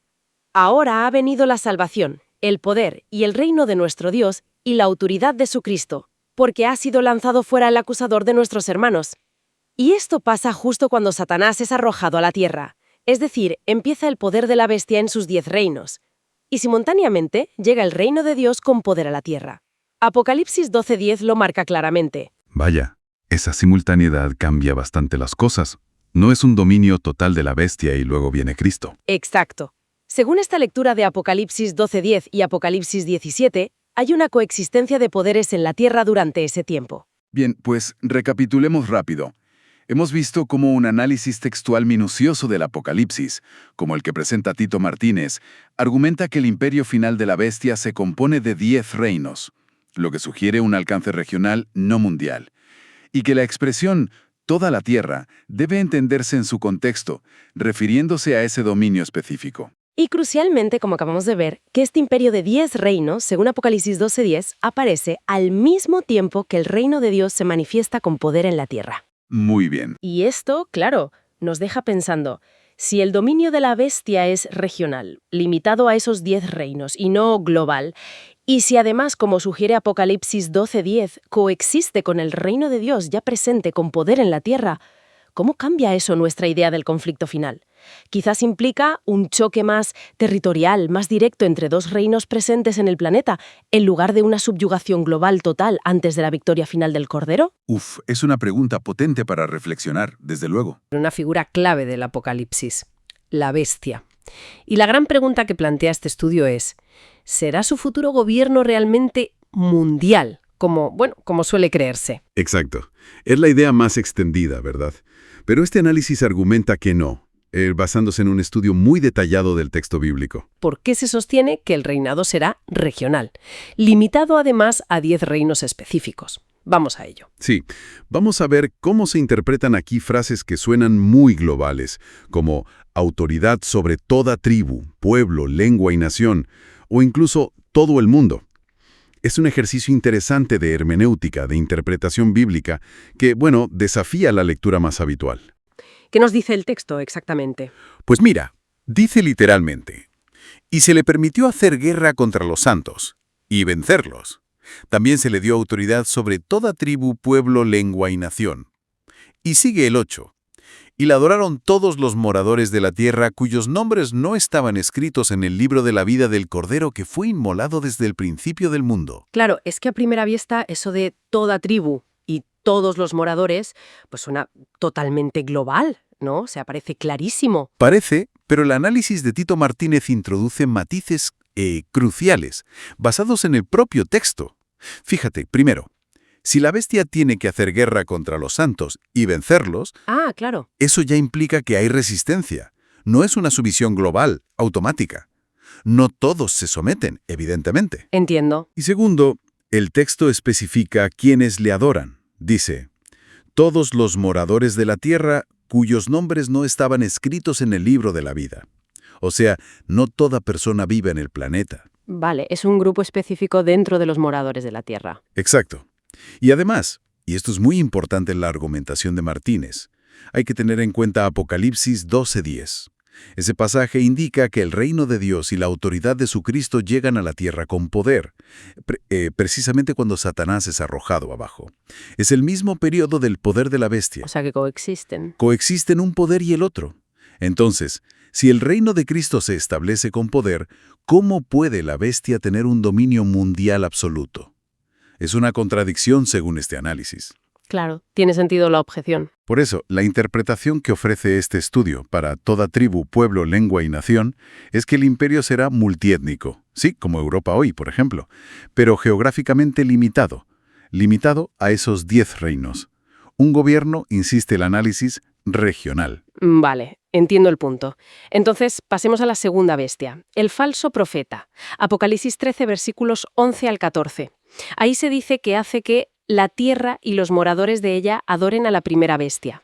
Speaker 5: Ahora ha venido la salvación, el poder y el reino de nuestro Dios y la autoridad de su Cristo, porque ha sido lanzado fuera el acusador de nuestros hermanos. Y esto pasa justo cuando Satanás es arrojado a la tierra, es decir, empieza el poder de la bestia en sus 10 reinos. Y simultáneamente llega el reino de Dios con poder a la tierra. Apocalipsis 12:10 lo marca claramente.
Speaker 3: Vaya, esa simultaneidad cambia bastante las cosas. No es un dominio total de la bestia y luego viene Cristo.
Speaker 5: Exacto. Según esta lectura de Apocalipsis 12:10 y Apocalipsis 17, hay una coexistencia de poderes en la tierra durante ese tiempo.
Speaker 1: Bien, pues recapitulemos rápido. Hemos visto cómo un análisis textual minucioso del Apocalipsis, como el que presenta Tito Martínez, argumenta que el imperio final de la bestia se compone de 10 reinos, lo que sugiere un alcance regional no mundial, y que la expresión toda la tierra debe entenderse en su contexto, refiriéndose a ese dominio específico.
Speaker 5: Y crucialmente, como acabamos de ver, que este imperio de 10 reinos, según Apocalipsis 12:10, aparece al mismo tiempo que el reino de Dios se manifiesta con poder en la tierra.
Speaker 1: Muy bien.
Speaker 5: Y esto, claro, nos deja pensando, si el dominio de la bestia es regional, limitado a esos 10 reinos y no global, y si además, como sugiere Apocalipsis 12:10, coexiste con el reino de Dios ya presente con poder en la tierra, ¿cómo cambia eso nuestra idea del conflicto final? Quizás implica un choque más territorial, más directo entre 2 reinos presentes en el planeta, en lugar de una subyugación global total antes de la victoria final del Cordero.
Speaker 1: Es una pregunta potente para reflexionar, desde luego.
Speaker 4: Una figura clave del Apocalipsis, la bestia. Y la gran pregunta que plantea este estudio es, ¿será su futuro gobierno realmente mundial, como suele creerse?
Speaker 3: Exacto. Es la idea más extendida, ¿verdad? Pero este análisis argumenta que no, basándose en un estudio muy detallado del texto bíblico.
Speaker 5: ¿Por qué se sostiene que el reinado será regional, limitado además a 10 reinos específicos? Vamos a ello.
Speaker 3: Sí, vamos a ver cómo se interpretan aquí frases que suenan muy globales, como autoridad sobre toda tribu, pueblo, lengua y nación, o incluso todo el mundo. Es un ejercicio interesante de hermenéutica, de interpretación bíblica, que, bueno, desafía la lectura más habitual.
Speaker 5: ¿Qué nos dice el texto exactamente?
Speaker 6: Pues mira, dice literalmente, y se le permitió hacer guerra contra los santos, y vencerlos. También se le dio autoridad sobre toda tribu, pueblo, lengua y nación. Y sigue el 8. Y la adoraron todos los moradores de la tierra cuyos nombres no estaban escritos en el libro de la vida del Cordero que fue inmolado desde el principio del mundo.
Speaker 5: Claro, es que a primera vista eso de toda tribu y todos los moradores, pues suena totalmente global, ¿no? O sea, parece clarísimo.
Speaker 6: Parece, pero el análisis de Tito Martínez introduce matices cruciales, basados en el propio texto. Fíjate, primero, si la bestia tiene que hacer guerra contra los santos y vencerlos,
Speaker 5: Ah, claro.
Speaker 6: eso ya implica que hay resistencia. No es una sumisión global, automática. No todos se someten, evidentemente.
Speaker 5: Entiendo.
Speaker 3: Y segundo, el texto especifica quiénes le adoran. Dice, todos los moradores de la tierra cuyos nombres no estaban escritos en el libro de la vida. O sea, no toda persona vive en el planeta.
Speaker 5: Vale, es un grupo específico dentro de los moradores de la Tierra.
Speaker 3: Exacto. Y además, y esto es muy importante en la argumentación de Martínez, hay que tener en cuenta Apocalipsis 12:10. Ese pasaje indica que el reino de Dios y la autoridad de su Cristo llegan a la tierra con poder, precisamente cuando Satanás es arrojado abajo. Es el mismo periodo del poder de la bestia.
Speaker 5: O sea que coexisten.
Speaker 3: Coexisten un poder y el otro. Entonces, si el reino de Cristo se establece con poder, ¿cómo puede la bestia tener un dominio mundial absoluto? Es una contradicción según este análisis.
Speaker 5: Claro, tiene sentido la objeción.
Speaker 3: Por eso, la interpretación que ofrece este estudio para toda tribu, pueblo, lengua y nación es que el imperio será multiétnico, sí, como Europa hoy, por ejemplo, pero geográficamente limitado a esos 10 reinos. Un gobierno, insiste el análisis, regional.
Speaker 5: Vale, entiendo el punto. Entonces, pasemos a la segunda bestia, el falso profeta. Apocalipsis 13, versículos 11 al 14. Ahí se dice que hace que la tierra y los moradores de ella adoren a la primera bestia.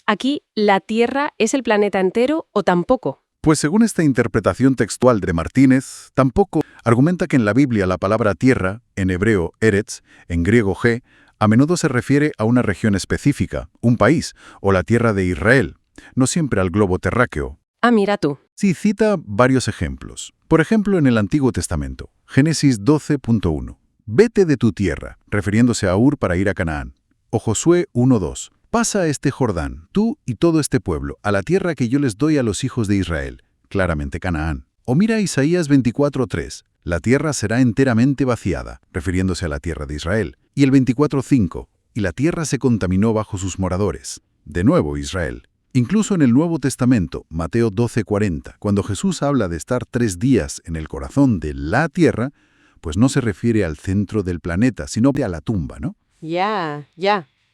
Speaker 5: Aquí, ¿la Tierra es el planeta entero o tampoco?
Speaker 3: Pues según esta interpretación textual de Martínez, tampoco argumenta que en la Biblia la palabra tierra, en hebreo eretz, en griego ge, a menudo se refiere a una región específica, un país, o la tierra de Israel, no siempre al globo terráqueo.
Speaker 5: Ah, mira tú.
Speaker 3: Sí, cita varios ejemplos. Por ejemplo, en el Antiguo Testamento, Génesis 12.1. Vete de tu tierra, refiriéndose a Ur para ir a Canaán. O Josué 1.2. Pasa este Jordán, tú y todo este pueblo, a la tierra que yo les doy a los hijos de Israel, claramente Canaán. O mira Isaías 24.3. La tierra será enteramente vaciada, refiriéndose a la tierra de Israel. Y el 24.5. Y la tierra se contaminó bajo sus moradores. De nuevo Israel. Incluso en el Nuevo Testamento, Mateo 12.40, cuando Jesús habla de estar 3 días en el corazón de la tierra, pues no se refiere al centro del planeta, sino a la tumba, ¿no?
Speaker 4: Ya,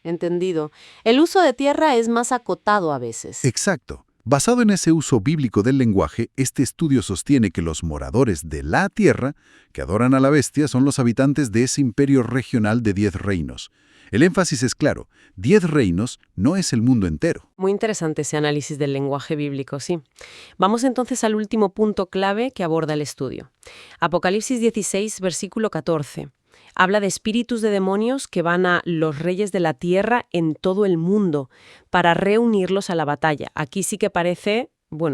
Speaker 4: entendido. El uso de tierra es más acotado a veces.
Speaker 3: Exacto. Basado en ese uso bíblico del lenguaje, este estudio sostiene que los moradores de la tierra, que adoran a la bestia, son los habitantes de ese imperio regional de 10 reinos. El énfasis es claro, 10 reinos no es el mundo entero.
Speaker 4: Muy interesante ese análisis del lenguaje bíblico, sí. Vamos entonces al último punto clave que aborda el estudio. Apocalipsis 16, versículo 14. Habla de espíritus de demonios que van a los reyes de la tierra en todo el mundo para reunirlos a la batalla. Aquí sí que parece,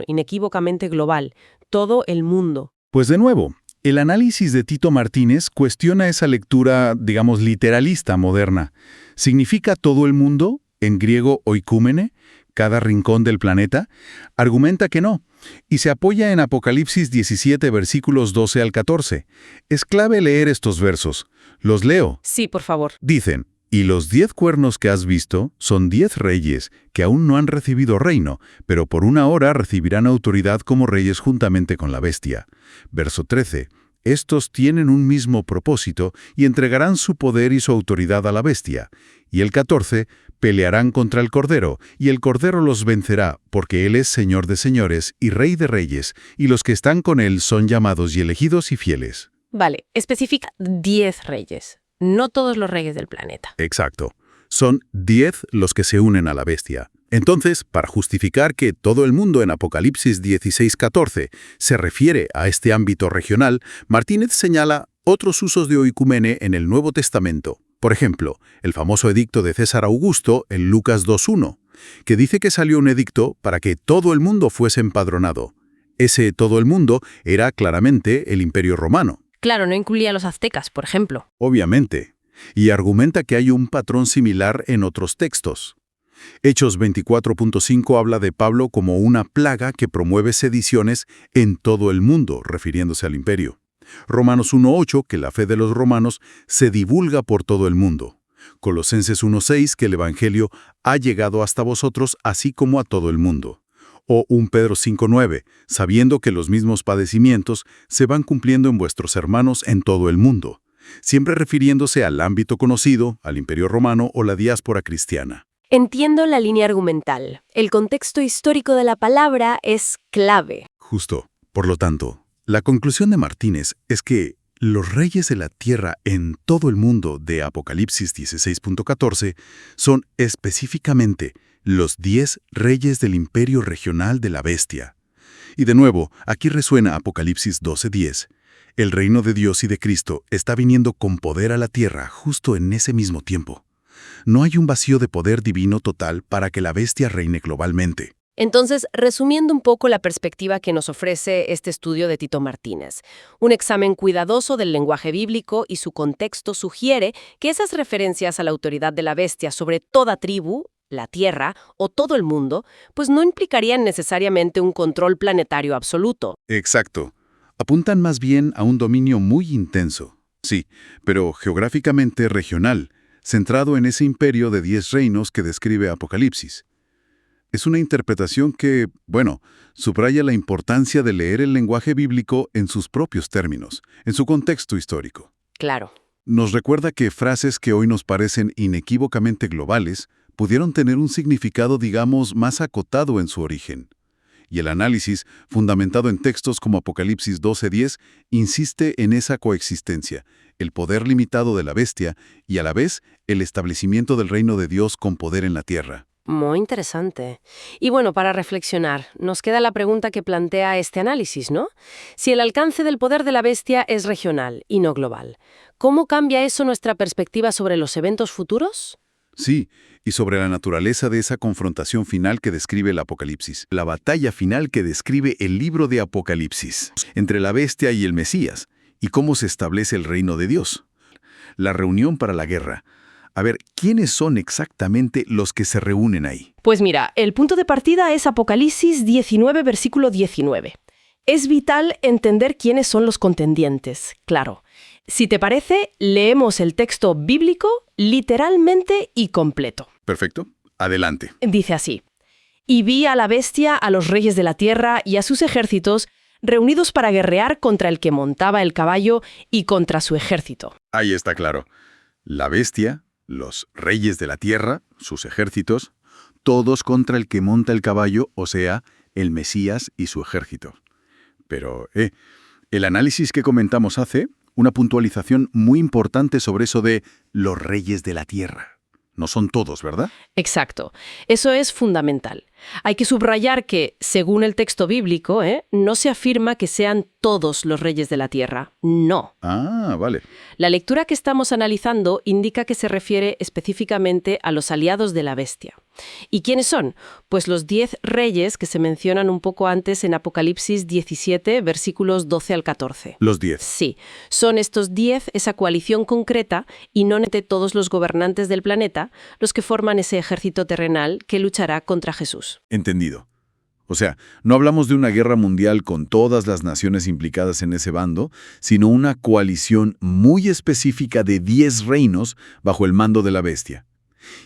Speaker 4: inequívocamente global, todo el mundo.
Speaker 3: Pues de nuevo, el análisis de Tito Martínez cuestiona esa lectura, digamos, literalista moderna. ¿Significa todo el mundo, en griego oikúmene, cada rincón del planeta? Argumenta que no, y se apoya en Apocalipsis 17, versículos 12 al 14. Es clave leer estos versos. Los leo.
Speaker 4: Sí, por favor.
Speaker 3: Dicen, y los 10 cuernos que has visto son 10 reyes que aún no han recibido reino, pero por una hora recibirán autoridad como reyes juntamente con la bestia. Verso 13. estos tienen un mismo propósito y entregarán su poder y su autoridad a la bestia. Y el 14, pelearán contra el Cordero, y el Cordero los vencerá, porque Él es Señor de señores y Rey de reyes, y los que están con Él son llamados y elegidos y fieles.
Speaker 5: Vale, especifica 10 reyes, no todos los reyes del planeta.
Speaker 3: Exacto. Son 10 los que se unen a la bestia. Entonces, para justificar que todo el mundo en Apocalipsis 16:14 se refiere a este ámbito regional, Martínez señala otros usos de oikumene en el Nuevo Testamento. Por ejemplo, el famoso edicto de César Augusto en Lucas 2:1, que dice que salió un edicto para que todo el mundo fuese empadronado. Ese todo el mundo era claramente el Imperio Romano.
Speaker 5: Claro, no incluía a los aztecas, por ejemplo.
Speaker 3: Obviamente. Y argumenta que hay un patrón similar en otros textos. Hechos 24.5 habla de Pablo como una plaga que promueve sediciones en todo el mundo, refiriéndose al imperio. Romanos 1.8, que la fe de los romanos se divulga por todo el mundo. Colosenses 1.6, que el Evangelio ha llegado hasta vosotros así como a todo el mundo. O 1 Pedro 5.9, sabiendo que los mismos padecimientos se van cumpliendo en vuestros hermanos en todo el mundo, siempre refiriéndose al ámbito conocido, al imperio romano o la diáspora cristiana.
Speaker 5: Entiendo la línea argumental. El contexto histórico de la palabra es clave.
Speaker 3: Justo. Por lo tanto, la conclusión de Martínez es que los reyes de la tierra en todo el mundo de Apocalipsis 16.14 son específicamente los 10 reyes del imperio regional de la bestia. Y de nuevo, aquí resuena Apocalipsis 12:10. El reino de Dios y de Cristo está viniendo con poder a la tierra justo en ese mismo tiempo. No hay un vacío de poder divino total para que la bestia reine globalmente.
Speaker 5: Entonces, resumiendo un poco la perspectiva que nos ofrece este estudio de Tito Martínez, un examen cuidadoso del lenguaje bíblico y su contexto sugiere que esas referencias a la autoridad de la bestia sobre toda tribu, la Tierra o todo el mundo, pues no implicarían necesariamente un control planetario absoluto.
Speaker 3: Exacto. Apuntan más bien a un dominio muy intenso. Sí, pero geográficamente regional, centrado en ese imperio de 10 reinos que describe Apocalipsis. Es una interpretación que, subraya la importancia de leer el lenguaje bíblico en sus propios términos, en su contexto histórico.
Speaker 5: Claro.
Speaker 3: Nos recuerda que frases que hoy nos parecen inequívocamente globales pudieron tener un significado, digamos, más acotado en su origen. Y el análisis, fundamentado en textos como Apocalipsis 12:10, insiste en esa coexistencia, el poder limitado de la bestia y a la vez el establecimiento del reino de Dios con poder en la tierra.
Speaker 5: Muy interesante. Y bueno, para reflexionar, nos queda la pregunta que plantea este análisis, ¿no? Si el alcance del poder de la bestia es regional y no global, ¿cómo cambia eso nuestra perspectiva sobre los eventos futuros?
Speaker 3: Sí, y sobre la naturaleza de esa confrontación final que describe el Apocalipsis. La batalla final que describe el libro de Apocalipsis, entre la bestia y el Mesías, y cómo se establece el reino de Dios. La reunión para la guerra. A ver, ¿quiénes son exactamente los que se reúnen ahí?
Speaker 2: Pues mira, el punto de partida es Apocalipsis 19, versículo 19. Es vital entender quiénes son los contendientes, claro. Si te parece, leemos el texto bíblico literalmente y completo.
Speaker 3: Perfecto. Adelante.
Speaker 2: Dice así: «Y vi a la bestia, a los reyes de la tierra y a sus ejércitos reunidos para guerrear contra el que montaba el caballo y contra su ejército».
Speaker 3: Ahí está claro. La bestia, los reyes de la tierra, sus ejércitos, todos contra el que monta el caballo, o sea, el Mesías y su ejército. Pero, el análisis que comentamos hace una puntualización muy importante sobre eso de los reyes de la tierra. No son todos, ¿verdad?
Speaker 2: Exacto. Eso es fundamental. Hay que subrayar que, según el texto bíblico, no se afirma que sean todos los reyes de la tierra. No.
Speaker 3: Ah, vale.
Speaker 2: La lectura que estamos analizando indica que se refiere específicamente a los aliados de la bestia. ¿Y quiénes son? Pues los 10 reyes que se mencionan un poco antes en Apocalipsis 17, versículos 12 al 14.
Speaker 3: Los 10.
Speaker 2: Sí, son estos 10 esa coalición concreta y no entre todos los gobernantes del planeta los que forman ese ejército terrenal que luchará contra Jesús.
Speaker 3: Entendido. O sea, no hablamos de una guerra mundial con todas las naciones implicadas en ese bando, sino una coalición muy específica de 10 reinos bajo el mando de la bestia.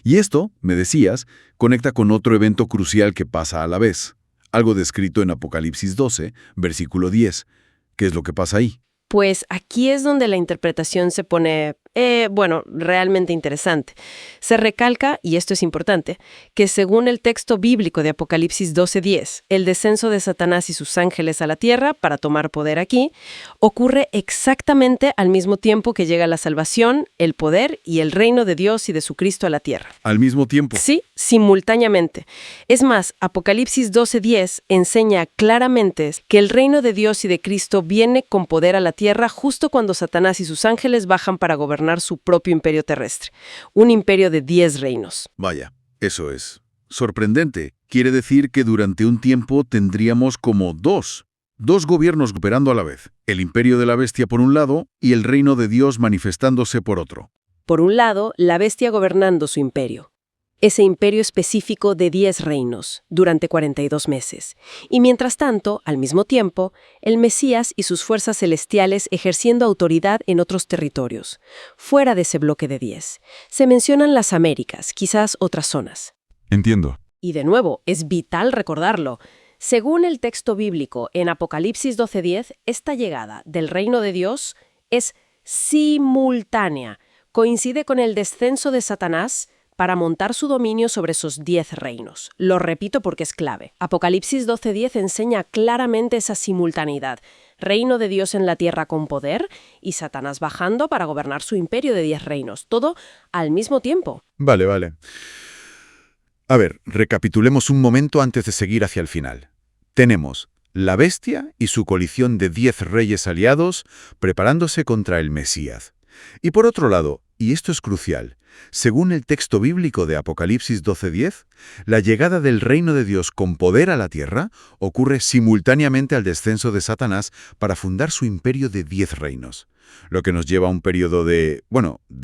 Speaker 3: Y esto, me decías, conecta con otro evento crucial que pasa a la vez, algo descrito en Apocalipsis 12, versículo 10. ¿Qué es lo que pasa ahí?
Speaker 5: Pues aquí es donde la interpretación se pone, realmente interesante. Se recalca, y esto es importante, que según el texto bíblico de Apocalipsis 12:10, el descenso de Satanás y sus ángeles a la tierra para tomar poder aquí ocurre exactamente al mismo tiempo que llega la salvación, el poder y el reino de Dios y de su Cristo a la tierra.
Speaker 3: Al mismo tiempo.
Speaker 5: Sí, simultáneamente. Es más, Apocalipsis 12:10 enseña claramente que el reino de Dios y de Cristo viene con poder a la tierra justo cuando Satanás y sus ángeles bajan para gobernar su propio imperio terrestre. Un imperio de 10 reinos.
Speaker 3: Vaya, eso es sorprendente. Quiere decir que durante un tiempo tendríamos como dos gobiernos operando a la vez. El imperio de la bestia por un lado y el reino de Dios manifestándose por otro.
Speaker 5: Por un lado, la bestia gobernando su imperio. Ese imperio específico de 10 reinos, durante 42 meses. Y mientras tanto, al mismo tiempo, el Mesías y sus fuerzas celestiales ejerciendo autoridad en otros territorios, fuera de ese bloque de 10. Se mencionan las Américas, quizás otras zonas.
Speaker 3: Entiendo.
Speaker 5: Y de nuevo, es vital recordarlo. Según el texto bíblico en Apocalipsis 12:10, esta llegada del reino de Dios es simultánea. Coincide con el descenso de Satanás para montar su dominio sobre esos 10 reinos. Lo repito porque es clave. Apocalipsis 12:10 enseña claramente esa simultaneidad. Reino de Dios en la tierra con poder y Satanás bajando para gobernar su imperio de 10 reinos. Todo al mismo tiempo.
Speaker 3: Vale. A ver, recapitulemos un momento antes de seguir hacia el final. Tenemos la bestia y su coalición de 10 reyes aliados preparándose contra el Mesías. Y por otro lado, y esto es crucial, según el texto bíblico de Apocalipsis 12:10, la llegada del reino de Dios con poder a la tierra ocurre simultáneamente al descenso de Satanás para fundar su imperio de 10 reinos, lo que nos lleva a un periodo de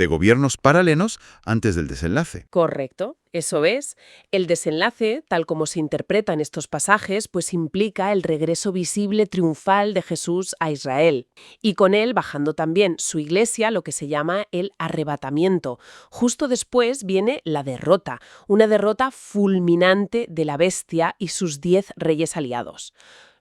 Speaker 3: gobiernos paralelos antes del desenlace.
Speaker 2: Correcto, eso es. El desenlace, tal como se interpreta en estos pasajes, pues implica el regreso visible triunfal de Jesús a Israel. Y con él bajando también su iglesia, lo que se llama el arrebatamiento. Justo después viene la derrota, una derrota fulminante de la bestia y sus 10 reyes aliados.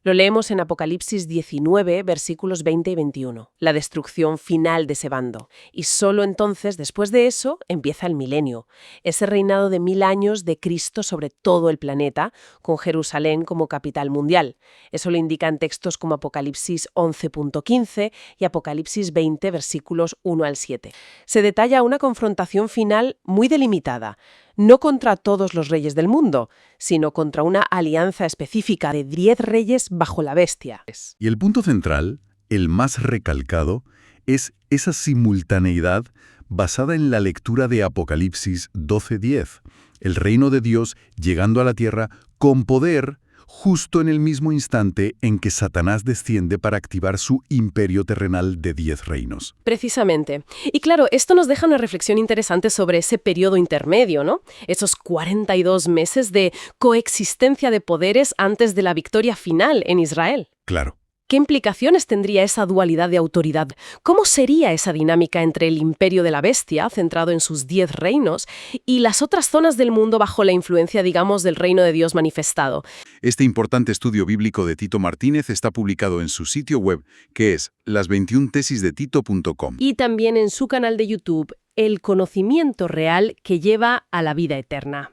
Speaker 2: Lo leemos en Apocalipsis 19, versículos 20 y 21, la destrucción final de ese bando. Y solo entonces, después de eso, empieza el milenio, ese reinado de 1000 años de Cristo sobre todo el planeta, con Jerusalén como capital mundial. Eso lo indican textos como Apocalipsis 11.15 y Apocalipsis 20, versículos 1 al 7. Se detalla una confrontación final muy delimitada, no contra todos los reyes del mundo, sino contra una alianza específica de 10 reyes bajo la bestia.
Speaker 3: Y el punto central, el más recalcado, es esa simultaneidad basada en la lectura de Apocalipsis 12:10, el reino de Dios llegando a la tierra con poder justo en el mismo instante en que Satanás desciende para activar su imperio terrenal de 10 reinos.
Speaker 2: Precisamente. Y claro, esto nos deja una reflexión interesante sobre ese periodo intermedio, ¿no? Esos 42 meses de coexistencia de poderes antes de la victoria final en Israel.
Speaker 3: Claro.
Speaker 2: ¿Qué implicaciones tendría esa dualidad de autoridad? ¿Cómo sería esa dinámica entre el imperio de la bestia, centrado en sus 10 reinos, y las otras zonas del mundo bajo la influencia, digamos, del reino de Dios manifestado?
Speaker 3: Este importante estudio bíblico de Tito Martínez está publicado en su sitio web, que es las21tesisdetito.com.
Speaker 2: Y también en su canal de YouTube, El conocimiento real que lleva a la vida eterna.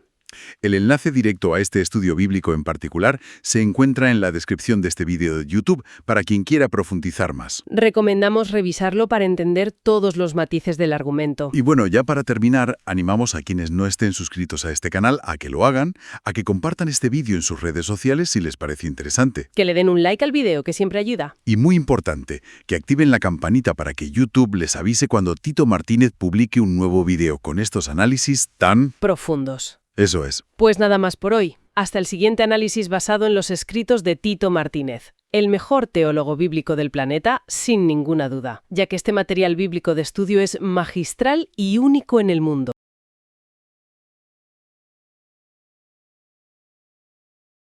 Speaker 3: El enlace directo a este estudio bíblico en particular se encuentra en la descripción de este vídeo de YouTube para quien quiera profundizar más.
Speaker 2: Recomendamos revisarlo para entender todos los matices del argumento.
Speaker 3: Y bueno, ya para terminar, animamos a quienes no estén suscritos a este canal a que lo hagan, a que compartan este vídeo en sus redes sociales si les parece interesante.
Speaker 2: Que le den un like al vídeo, que siempre ayuda.
Speaker 3: Y muy importante, que activen la campanita para que YouTube les avise cuando Tito Martínez publique un nuevo vídeo con estos análisis tan
Speaker 2: Profundos.
Speaker 3: Eso es.
Speaker 2: Pues nada más por hoy. Hasta el siguiente análisis basado en los escritos de Tito Martínez, el mejor teólogo bíblico del planeta, sin ninguna duda, ya que este material bíblico de estudio es magistral y único en el mundo.